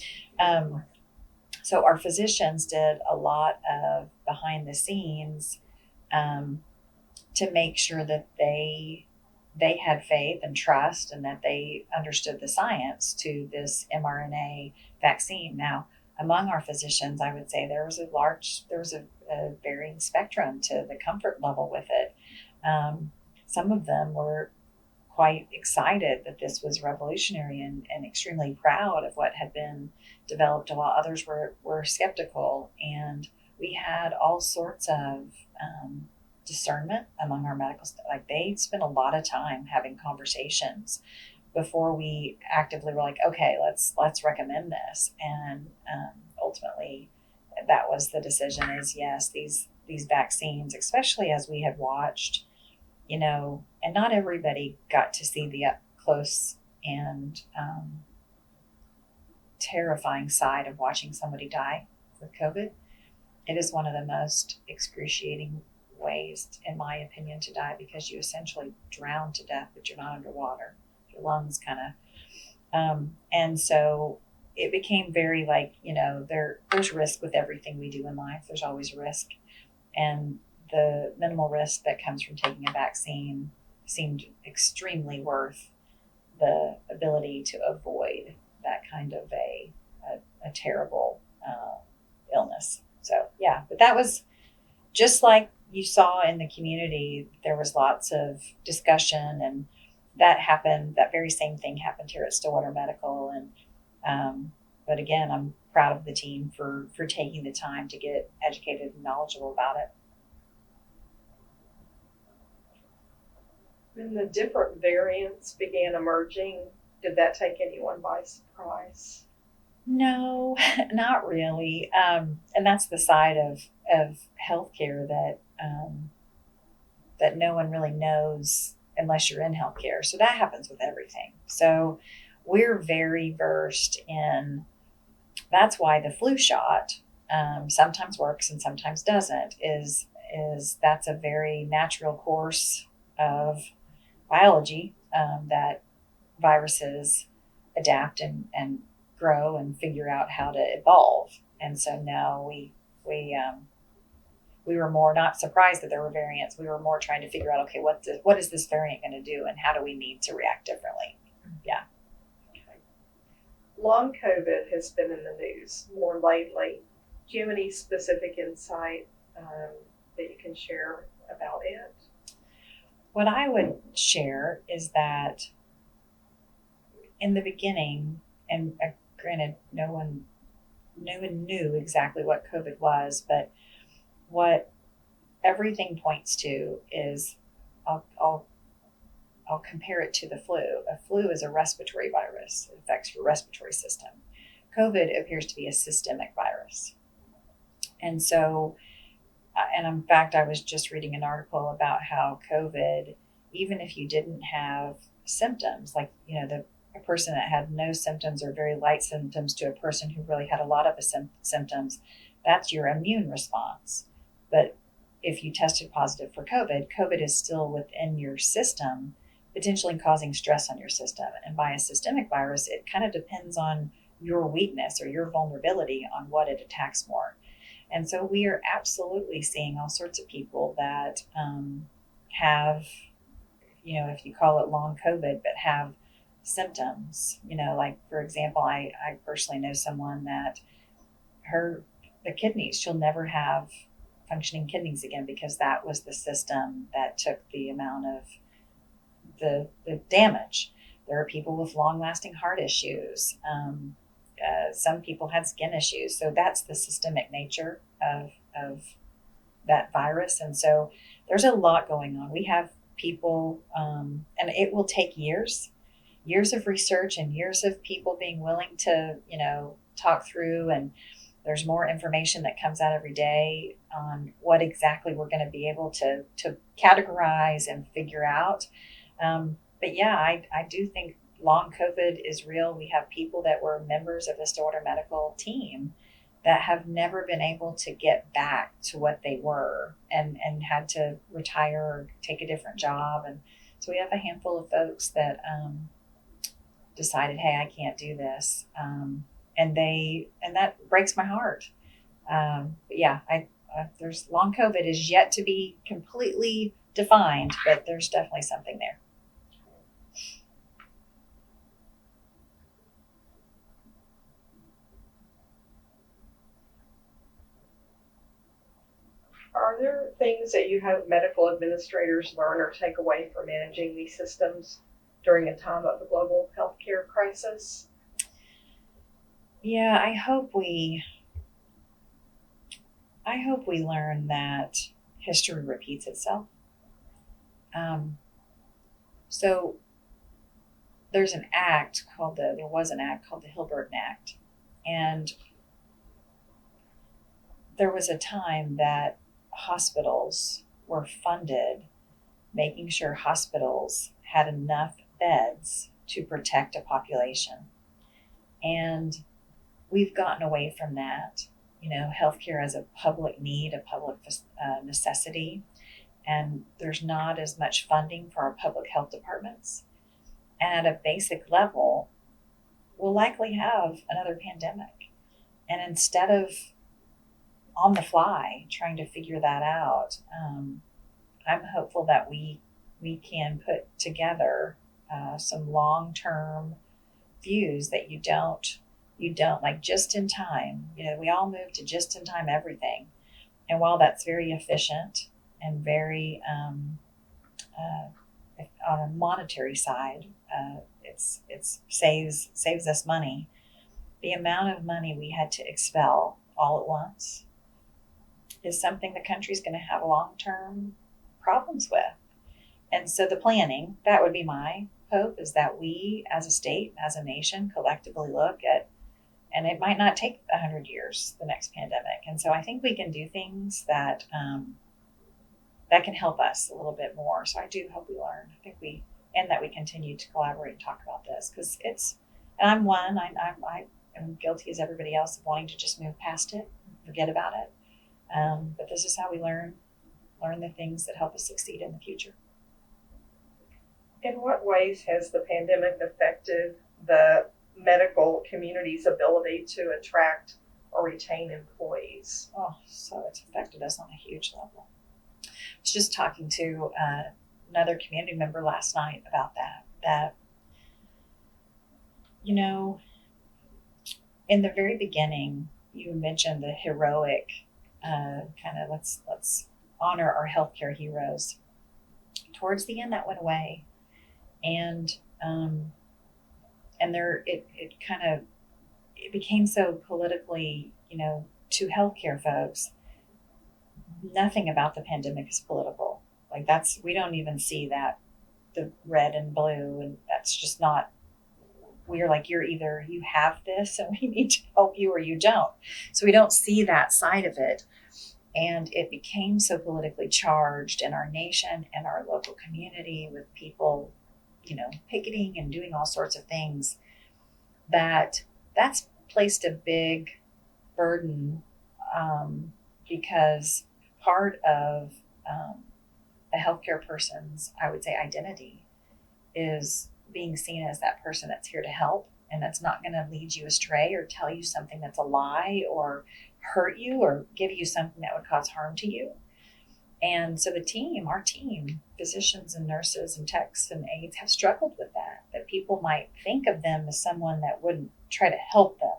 So our physicians did a lot of behind the scenes to make sure that they had faith and trust, and that they understood the science to this mRNA vaccine. Now, among our physicians, I would say there was a varying spectrum to the comfort level with it. Some of them were quite excited that this was revolutionary and extremely proud of what had been developed, while others were skeptical. And We had all sorts of discernment among our medical staff. Like they spent a lot of time having conversations before we actively were like, okay, let's recommend this. And ultimately, that was the decision. Is yes, these vaccines, especially as we had watched, and not everybody got to see the up close and terrifying side of watching somebody die with COVID. It is one of the most excruciating ways, in my opinion, to die because you essentially drown to death, but you're not underwater. Your lungs kind of, and so it became very like, there's risk with everything we do in life. There's always risk. And the minimal risk that comes from taking a vaccine seemed extremely worth the ability to avoid that kind of a terrible illness. So yeah, but that was just like you saw in the community. There was lots of discussion, and that happened. That very same thing happened here at Stillwater Medical, and but again, I'm proud of the team for taking the time to get educated and knowledgeable about it. When the different variants began emerging, did that take anyone by surprise? No, not really. And that's the side of healthcare that no one really knows unless you're in healthcare. So that happens with everything. So we're very versed in. That's why the flu shot sometimes works and sometimes doesn't. Is that's a very natural course of biology that viruses adapt and grow and figure out how to evolve. And so no, we were more not surprised that there were variants. We were more trying to figure out, okay, what is this variant going to do, and how do we need to react differently? Yeah. Okay. Long COVID has been in the news more lately. Do you have any specific insight that you can share about it? What I would share is that in the beginning, and granted, no one knew exactly what COVID was, but what everything points to is, I'll compare it to the flu. A flu is a respiratory virus. It affects your respiratory system. COVID appears to be a systemic virus. And so, and in fact, I was just reading an article about how COVID, even if you didn't have symptoms, like, a person that had no symptoms or very light symptoms to a person who really had a lot of symptoms, that's your immune response. But if you tested positive for COVID is still within your system, potentially causing stress on your system. And by a systemic virus, it kind of depends on your weakness or your vulnerability on what it attacks more. And so we are absolutely seeing all sorts of people that have, if you call it long COVID, but have symptoms. Like, for example, I personally know someone that the kidneys, she'll never have functioning kidneys again because that was the system that took the amount of the damage. There are people with long-lasting heart issues. Some people had skin issues. So that's the systemic nature of that virus. And so there's a lot going on. We have people, and it will take years of research and years of people being willing to, talk through. And there's more information that comes out every day on what exactly we're going to be able to categorize and figure out. But yeah, I do think long COVID is real. We have people that were members of the Stillwater Medical team that have never been able to get back to what they were and had to retire or take a different job. And so we have a handful of folks that decided, hey, I can't do this. And that breaks my heart. But yeah, there's long COVID is yet to be completely defined, but there's definitely something there. Are there things that you hope medical administrators learn or take away from managing these systems during a time of a global healthcare crisis? Yeah, I hope we I hope we learn that history repeats itself. So there was an act called the Hilberton Act, and there was a time that hospitals were funded, making sure hospitals had enough beds to protect a population. And we've gotten away from that. Healthcare as a public need, a public necessity, and there's not as much funding for our public health departments. And at a basic level, we'll likely have another pandemic. And instead of on the fly trying to figure that out, I'm hopeful that we can put together some long-term views that you don't like just in time. We all move to just in time everything, and while that's very efficient and very on a monetary side, it saves us money. The amount of money we had to expel all at once is something the country's going to have long-term problems with. And so the planning, that would be my hope, is that we as a state, as a nation, collectively look at, and it might not take 100 years, the next pandemic. And so I think we can do things that that can help us a little bit more. So I do hope we learn. And that we continue to collaborate and talk about this, because and I'm one, I am guilty as everybody else of wanting to just move past it, forget about it. But this is how we learn the things that help us succeed in the future. In what ways has the pandemic affected the medical community's ability to attract or retain employees? Oh, so it's affected us on a huge level. I was just talking to another community member last night about that, in the very beginning, you mentioned the heroic kind of let's honor our healthcare heroes. Towards the end, that went away, and it became so politically, to healthcare folks. Nothing about the pandemic is political. Like we don't even see that, the red and blue, and that's just not. We're like, you have this and we need to help you, or you don't. So we don't see that side of it. And it became so politically charged in our nation and our local community, with people, picketing and doing all sorts of things, that's placed a big burden, because part of a healthcare person's, I would say, identity is being seen as that person that's here to help, and that's not going to lead you astray or tell you something that's a lie or hurt you or give you something that would cause harm to you. And so our team, physicians and nurses and techs and aides, have struggled with that people might think of them as someone that wouldn't try to help them.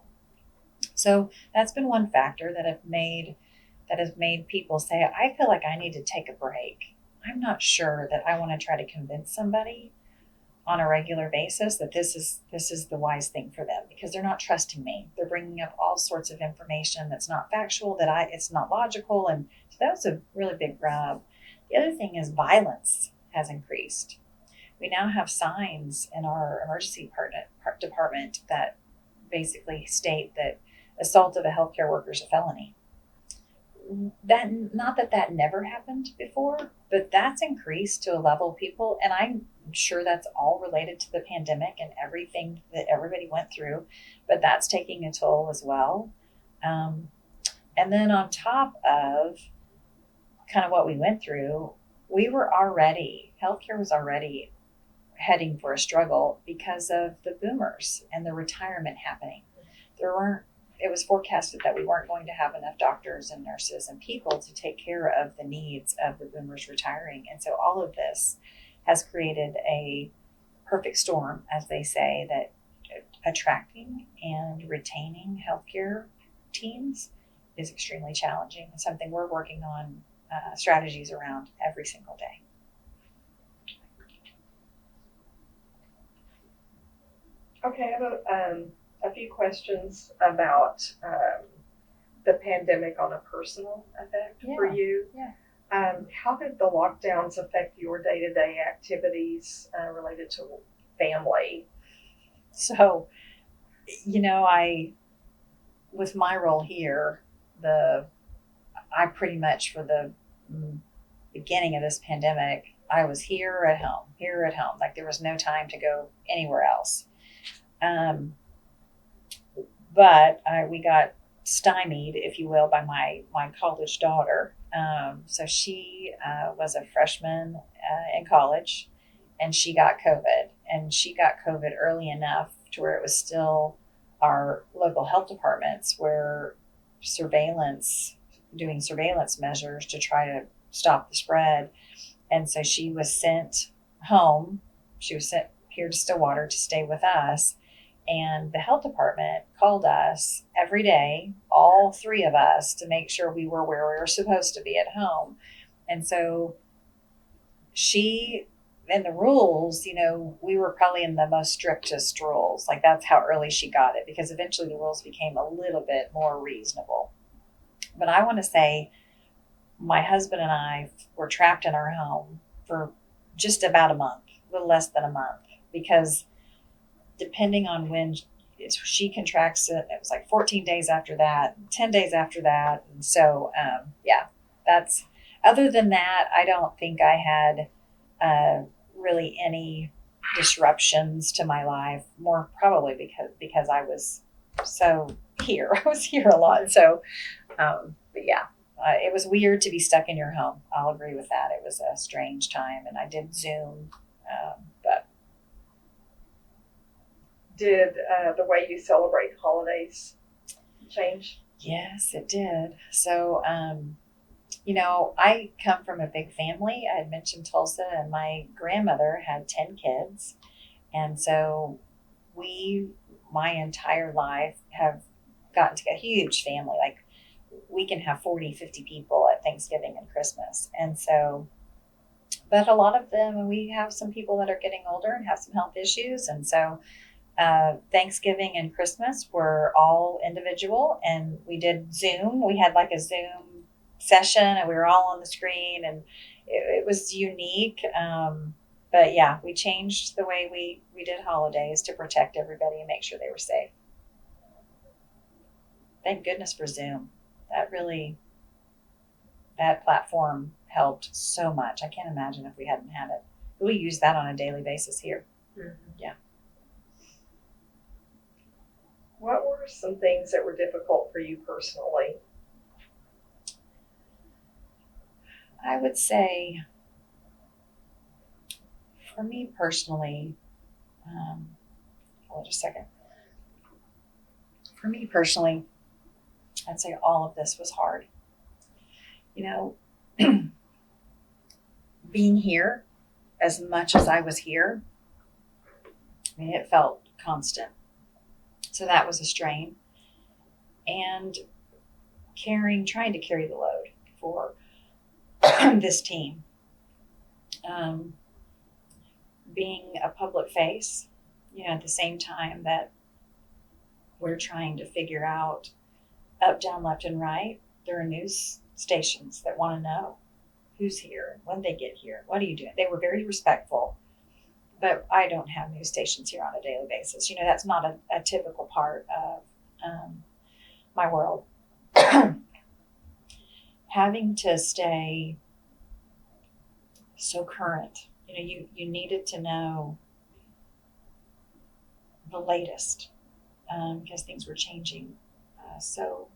So that's been one factor that has made people say, I feel like I need to take a break. I'm not sure that I want to try to convince somebody on a regular basis that this is the wise thing for them, because they're not trusting me. They're bringing up all sorts of information that's not factual, it's not logical. And so that was a really big rub. The other thing is violence has increased. We now have signs in our emergency department that basically state that assault of a healthcare worker is a felony. Not that never happened before, but that's increased to a level of people, and I'm sure that's all related to the pandemic and everything that everybody went through, but that's taking a toll as well. And then on top of kind of what we went through, healthcare was already heading for a struggle because of the boomers and the retirement happening. It was forecasted that we weren't going to have enough doctors and nurses and people to take care of the needs of the boomers retiring. And so all of this has created a perfect storm, as they say, that attracting and retaining healthcare teams is extremely challenging. It's something we're working on strategies around every single day. Okay, I have a few questions about the pandemic on a personal effect for you. Yeah. How did the lockdowns affect your day-to-day activities related to family? So, with my role here, I pretty much for the beginning of this pandemic, I was here at home. Like there was no time to go anywhere else. But we got stymied, if you will, by my college daughter. So she was a freshman in college, and she got COVID. And she got COVID early enough to where it was still our local health departments were doing surveillance measures to try to stop the spread. And so she was sent home. She was sent here to Stillwater to stay with us. And the health department called us every day, all three of us, to make sure we were where we were supposed to be at home. And so she, and the rules, we were probably in the most strictest rules. Like that's how early she got it, because eventually the rules became a little bit more reasonable. But I want to say my husband and I were trapped in our home for just about a month, a little less than a month, because depending on when she contracts it, it was like 14 days after that, 10 days after that. And so, that's, other than that, I don't think I had really any disruptions to my life, more probably because I was so here. I was here a lot. So, it was weird to be stuck in your home. I'll agree with that. It was a strange time, and I did Zoom, but Did the way you celebrate holidays change? yes, it did. So, I come from a big family. I had mentioned Tulsa, and my grandmother had 10 kids. And so my entire life, have gotten to a huge family. Like we can have 40, 50 people at Thanksgiving and Christmas. And so, but a lot of them, and we have some people that are getting older and have some health issues. And so, Thanksgiving and Christmas were all individual, and we did Zoom. We had like a Zoom session, and we were all on the screen, and it was unique. But yeah, we changed the way we did holidays to protect everybody and make sure they were safe. Thank goodness for Zoom. That platform helped so much. I can't imagine if we hadn't had it. We use that on a daily basis here. Mm-hmm. Yeah. What were some things that were difficult for you personally? I would say, for me personally, hold just a second. For me personally, I'd say all of this was hard. Being here, as much as I was here, it felt constant. So that was a strain. And trying to carry the load for this team. Being a public face, at the same time that we're trying to figure out up, down, left, and right. There are news stations that want to know who's here, when they get here, what are you doing? They were very respectful, but I don't have news stations here on a daily basis. That's not a typical part of my world. Having to stay so current, you needed to know the latest because things were changing so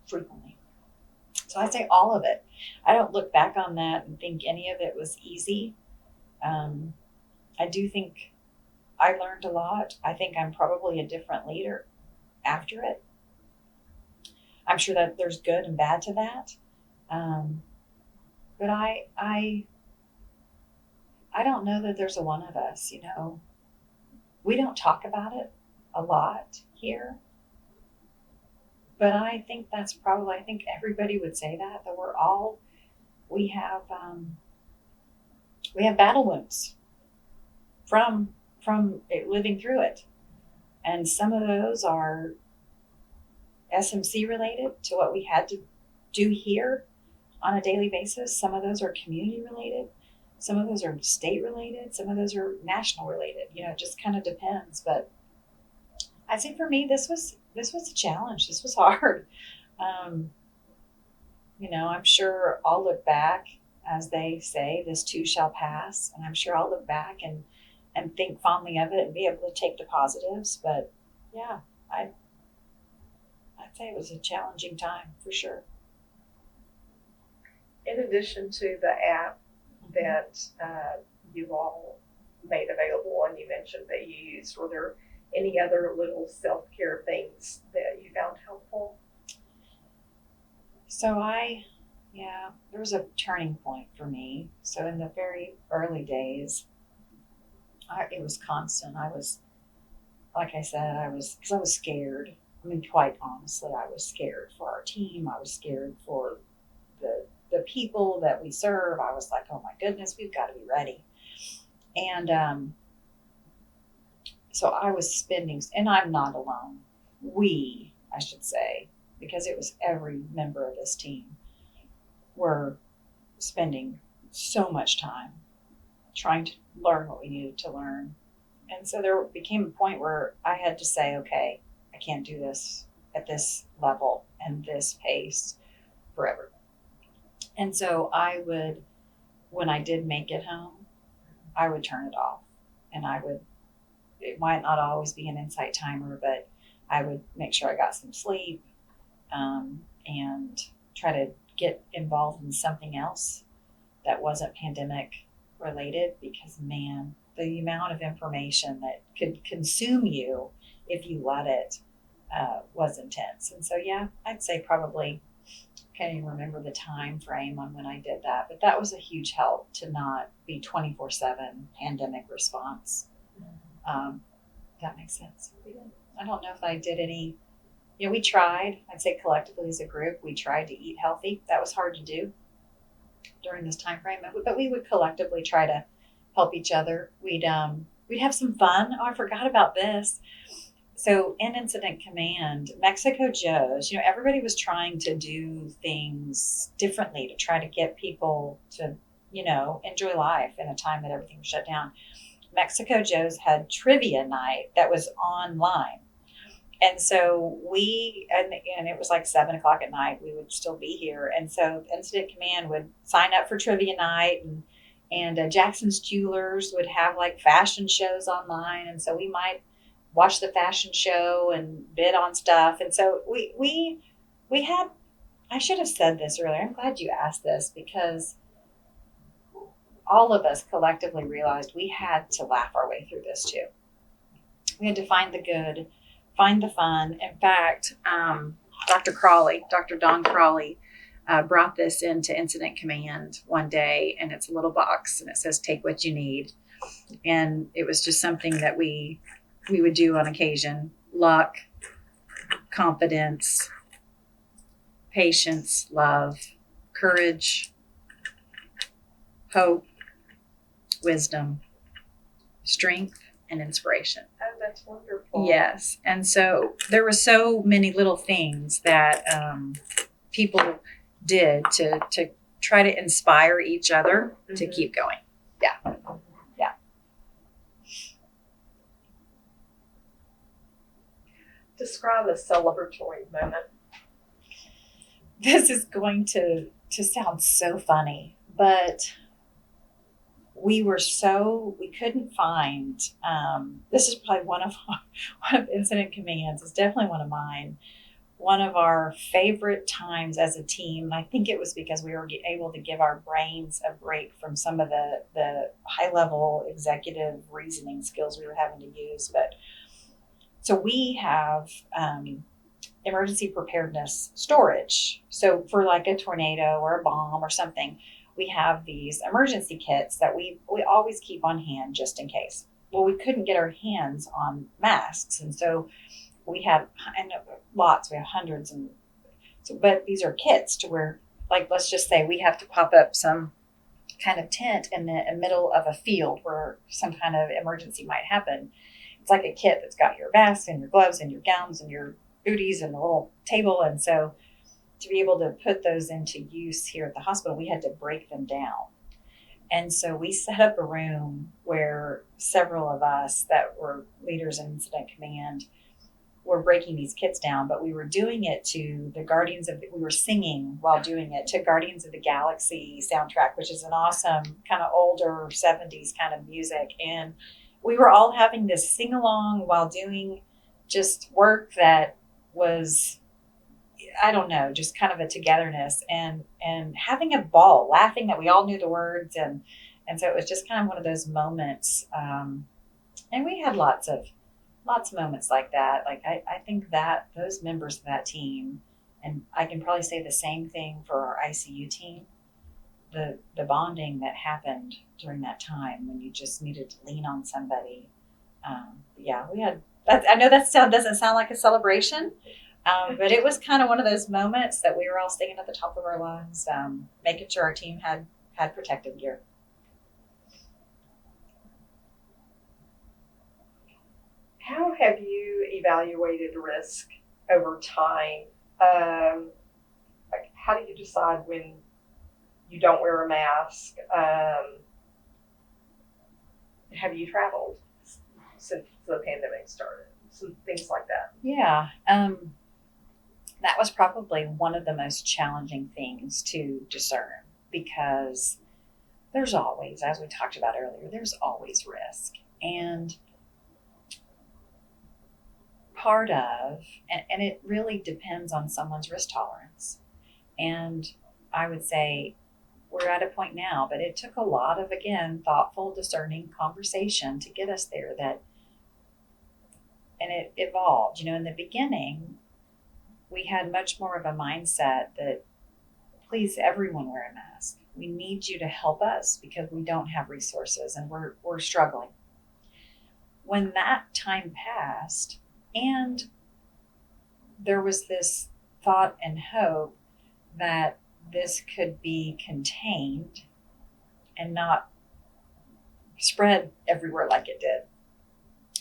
frequently. So I'd say all of it. I don't look back on that and think any of it was easy. I do think I learned a lot. I think I'm probably a different leader after it. I'm sure that there's good and bad to that. But I don't know that there's a one of us, We don't talk about it a lot here. But I think that's probably, I think everybody would say that we have battle wounds from it, living through it. And some of those are SMC related to what we had to do here on a daily basis. Some of those are community related. Some of those are state related. Some of those are national related. It just kind of depends. But I'd say for me, this was a challenge. This was hard. I'm sure I'll look back, as they say, this too shall pass. And I'm sure I'll look back and think fondly of it and be able to take the positives. But yeah, I'd say it was a challenging time for sure. In addition to the app that you all made available and you mentioned that you used, were there any other little self-care things that you found helpful? So there was a turning point for me. So in the very early days, it was constant. I was, like I said, because I was scared. I mean, quite honestly, I was scared for our team. I was scared for the people that we serve. I was like, oh my goodness, we've got to be ready. And so I was spending, and I'm not alone. I should say, because it was every member of this team, were spending so much time trying to learn what we needed to learn. And so there became a point where I had to say, okay, I can't do this at this level and this pace forever. And so when I did make it home, I would turn it off. And it might not always be an insight timer, but I would make sure I got some sleep, and try to get involved in something else that wasn't pandemic related, because man, the amount of information that could consume you if you let it was intense. And so, yeah, I'd say probably, can't even remember the time frame on when I did that, but that was a huge help to not be 24/7 pandemic response. That makes sense. I don't know if I did any, we tried, I'd say collectively as a group, we tried to eat healthy. That was hard to do during this time frame, but we would collectively try to help each other. We'd have some fun. Oh, I forgot about this. So in Incident Command, Mexico Joe's, everybody was trying to do things differently to try to get people to, enjoy life in a time that everything was shut down. Mexico Joe's had trivia night that was online. And so and it was like 7:00 at night, we would still be here. And so Incident Command would sign up for trivia night, and Jackson's Jewelers would have like fashion shows online. And so we might watch the fashion show and bid on stuff. And so we had, I should have said this earlier. I'm glad you asked this, because all of us collectively realized we had to laugh our way through this too. We had to find the good, find the fun. In fact, Dr. Don Crawley brought this into Incident Command one day, and it's a little box and it says, take what you need. And it was just something that we would do on occasion. Luck, confidence, patience, love, courage, hope, wisdom, strength, and inspiration. Oh, that's wonderful. Yes. And so there were so many little things that people did to try to inspire each other to keep going. Yeah. Yeah. Describe a celebratory moment. This is going to sound so funny, but we couldn't find, this is probably one of Incident Command's, it's definitely one of mine, one of our favorite times as a team. I think it was because we were able to give our brains a break from some of the high level executive reasoning skills we were having to use. But so we have emergency preparedness storage. So for like a tornado or a bomb or something, we have these emergency kits that we always keep on hand just in case. Well, we couldn't get our hands on masks. And so we have lots, we have hundreds. But these are kits to where, like, let's just say we have to pop up some kind of tent in the middle of a field where some kind of emergency might happen. It's like a kit that's got your mask and your gloves and your gowns and your booties and a little table. And so to be able to put those into use here at the hospital, we had to break them down. And so we set up a room where several of us that were leaders in incident command were breaking these kits down, but we were doing it to we were singing while doing it to Guardians of the Galaxy soundtrack, which is an awesome kind of older 70s kind of music. And we were all having this sing along while doing just work that was, I don't know, just kind of a togetherness and having a ball, laughing that we all knew the words. And so it was just kind of one of those moments. And we had lots of moments like that. Like I think that those members of that team, and I can probably say the same thing for our ICU team, the bonding that happened during that time when you just needed to lean on somebody. Yeah, we had that. I know that doesn't sound like a celebration, but it was kind of one of those moments that we were all singing at the top of our lungs, making sure our team had protective gear. How have you evaluated risk over time? Like, how do you decide when you don't wear a mask? Have you traveled since the pandemic started? Some things like that. Yeah, that was probably one of the most challenging things to discern because there's always, as we talked about earlier, there's always risk. And part of, and it really depends on someone's risk tolerance. And I would say we're at a point now, but it took a lot of, again, thoughtful, discerning conversation to get us there and it evolved. In the beginning, we had much more of a mindset that please everyone wear a mask. We need you to help us because we don't have resources and we're struggling. When that time passed, and there was this thought and hope that this could be contained and not spread everywhere like it did.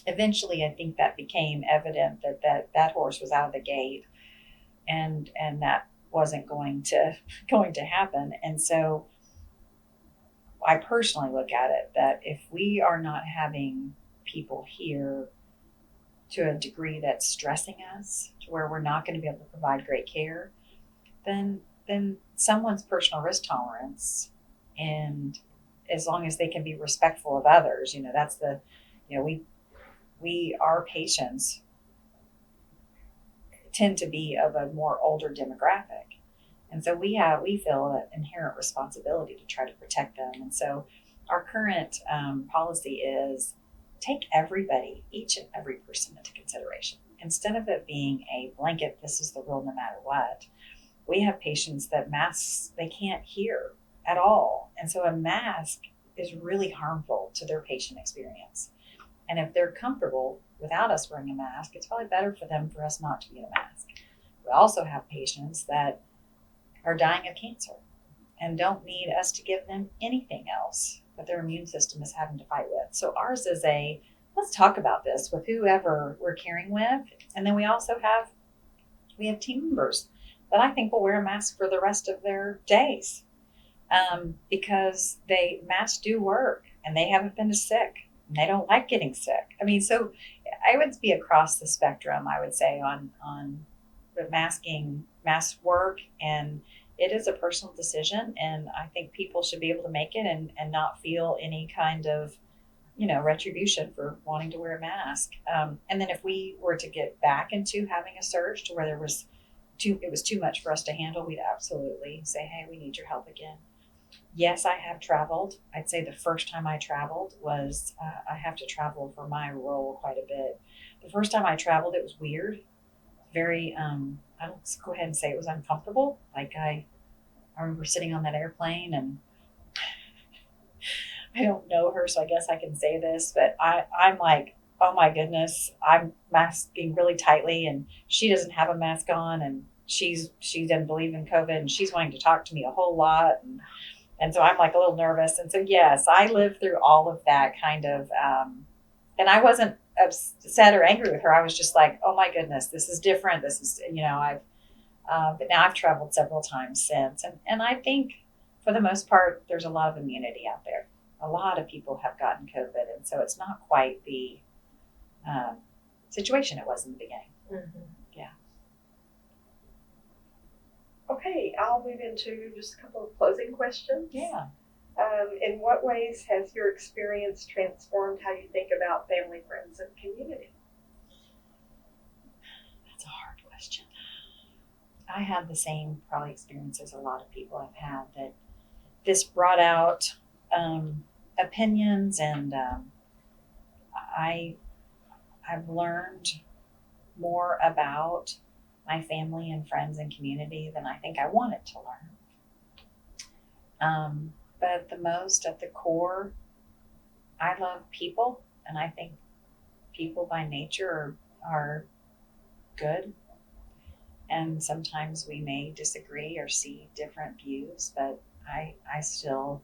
Eventually, I think that became evident that horse was out of the gate and that wasn't going to happen. And so I personally look at it that if we are not having people here to a degree that's stressing us to where we're not going to be able to provide great care, then someone's personal risk tolerance, and as long as they can be respectful of others, that's the, our patients tend to be of a more older demographic. And so we feel an inherent responsibility to try to protect them. And so our current policy is take everybody, each and every person into consideration. Instead of it being a blanket, this is the rule no matter what, we have patients that masks they can't hear at all. And so a mask is really harmful to their patient experience. And if they're comfortable without us wearing a mask, it's probably better for them for us not to get a mask. We also have patients that are dying of cancer and don't need us to give them anything else that their immune system is having to fight with. So ours is let's talk about this with whoever we're caring with. And then we also have team members that I think will wear a mask for the rest of their days because masks do work and they haven't been sick and they don't like getting sick. I mean, so I would be across the spectrum, I would say, on the mask work, and it is a personal decision, and I think people should be able to make it and not feel any kind of, retribution for wanting to wear a mask. And then if we were to get back into having a surge to where it was too much for us to handle, we'd absolutely say, hey, we need your help again. Yes, I have traveled. I'd say the first time I traveled was, I have to travel for my role quite a bit. The first time I traveled, it was weird. Very, I'll go ahead and say it was uncomfortable. Like I remember sitting on that airplane and I don't know her, so I guess I can say this, but I'm like, oh my goodness, I'm masking really tightly and she doesn't have a mask on and she doesn't believe in COVID and she's wanting to talk to me a whole lot. And so I'm like a little nervous. And so, yes, I lived through all of that kind of, and I wasn't upset or angry with her. I was just like, oh my goodness, this is different. This is, but now I've traveled several times since. And I think for the most part, there's a lot of immunity out there. A lot of people have gotten COVID. And so it's not quite the situation it was in the beginning. Mm-hmm. Yeah. Okay, I'll move into just a couple of closing questions. Yeah. In what ways has your experience transformed how you think about family, friends, and community? That's a hard question. I had the same probably experience as a lot of people I've had, that this brought out opinions, and I've learned more about my family and friends and community than I think I wanted to learn. But at the core, I love people, and I think people by nature are good. And sometimes we may disagree or see different views, but I still,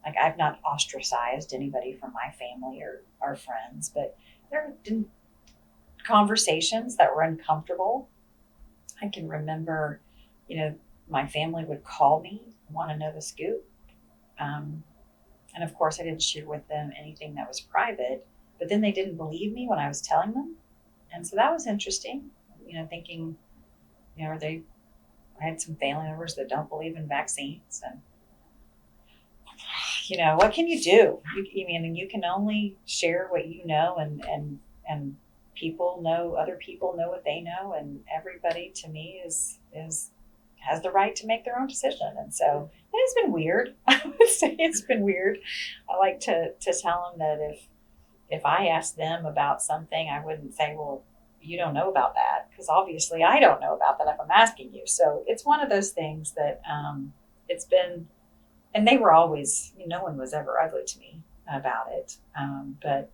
like, I've not ostracized anybody from my family or our friends, but there have been conversations that were uncomfortable. I can remember, my family would call me, want to know the scoop. And of course, I didn't share with them anything that was private, but then they didn't believe me when I was telling them. And so that was interesting, thinking, I had some family members that don't believe in vaccines, and, what can you do? You can only share what you know, and other people know what they know, and everybody, to me, has the right to make their own decision. And so it's been weird. I would say it's been weird. I like to tell them that if I ask them about something, I wouldn't say, well, you don't know about that, because obviously I don't know about that if I'm asking you. So it's one of those things that it's been, and they were always, no one was ever ugly to me about it. But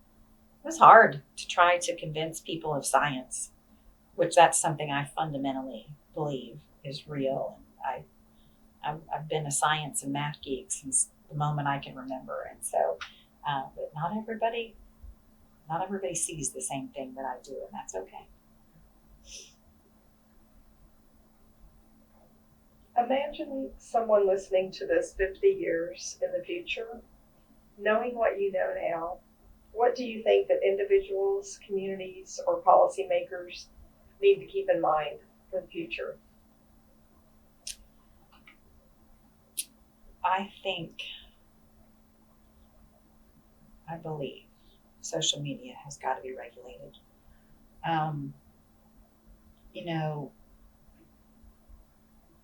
it was hard to try to convince people of science, which that's something I fundamentally believe is real. And I've been a science and math geek since the moment I can remember. And so, but not everybody sees the same thing that I do, and that's okay. Imagine someone listening to this 50 years in the future, knowing what you know now. What do you think that individuals, communities, or policymakers need to keep in mind for the future? I believe social media has got to be regulated.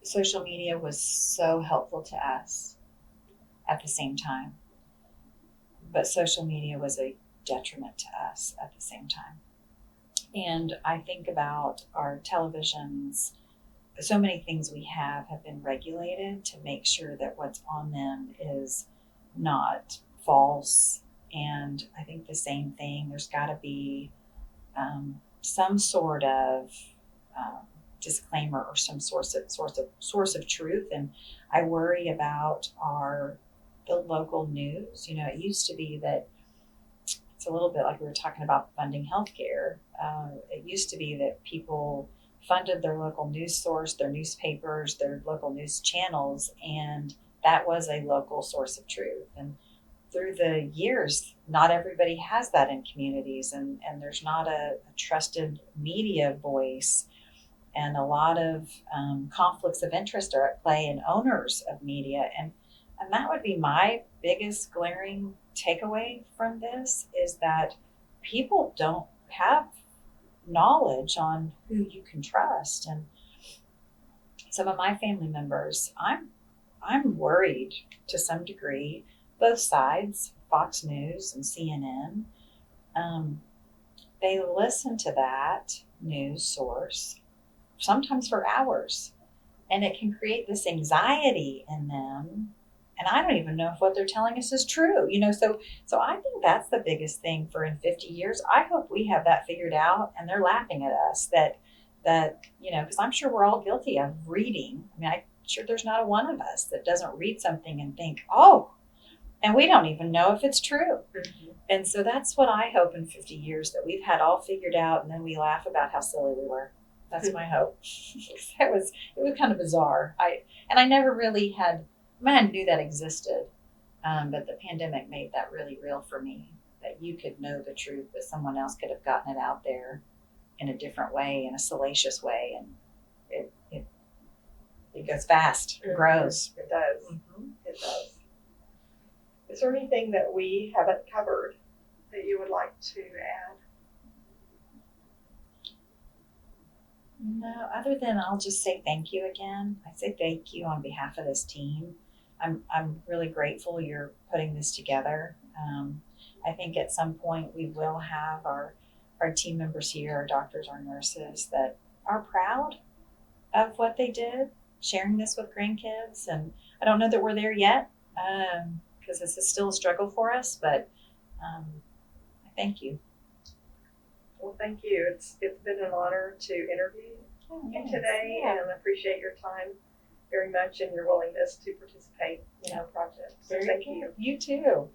Social media was so helpful to us at the same time, but social media was a detriment to us at the same time. And I think about our televisions. So many things we have been regulated to make sure that what's on them is not false. And I think the same thing, there's got to be some sort of disclaimer or some source of truth. And I worry about the local news. It used to be that it's a little bit like we were talking about funding healthcare. It used to be that people funded their local news source, their newspapers, their local news channels, and that was a local source of truth. And through the years, not everybody has that in communities, and there's not a trusted media voice, and a lot of conflicts of interest are at play in owners of media. And that would be my biggest glaring takeaway from this, is that people don't have knowledge on who you can trust. And some of my family members, I'm worried to some degree, both sides, Fox News and CNN, they listen to that news source sometimes for hours, and it can create this anxiety in them. And I don't even know if what they're telling us is true, so I think that's the biggest thing for in 50 years. I hope we have that figured out, and they're laughing at us that because I'm sure we're all guilty of reading. I'm sure there's not a one of us that doesn't read something and think, oh, and we don't even know if it's true. Mm-hmm. And so that's what I hope in 50 years, that we've had all figured out, and then we laugh about how silly we were. That's my hope. it was kind of bizarre. I never really had. I knew that existed, but the pandemic made that really real for me. That you could know the truth, but someone else could have gotten it out there in a different way, in a salacious way, and it goes fast, it grows. It does. Mm-hmm. It does. Is there anything that we haven't covered that you would like to add? No, other than I'll just say thank you again. I say thank you on behalf of this team. I'm really grateful you're putting this together. I think at some point we will have our team members here, our doctors, our nurses, that are proud of what they did, sharing this with grandkids. And I don't know that we're there yet, because this is still a struggle for us, but I thank you. Well, thank you. It's been an honor to interview you today, and I appreciate your time very much and your willingness to participate in our project. So thank you. You too.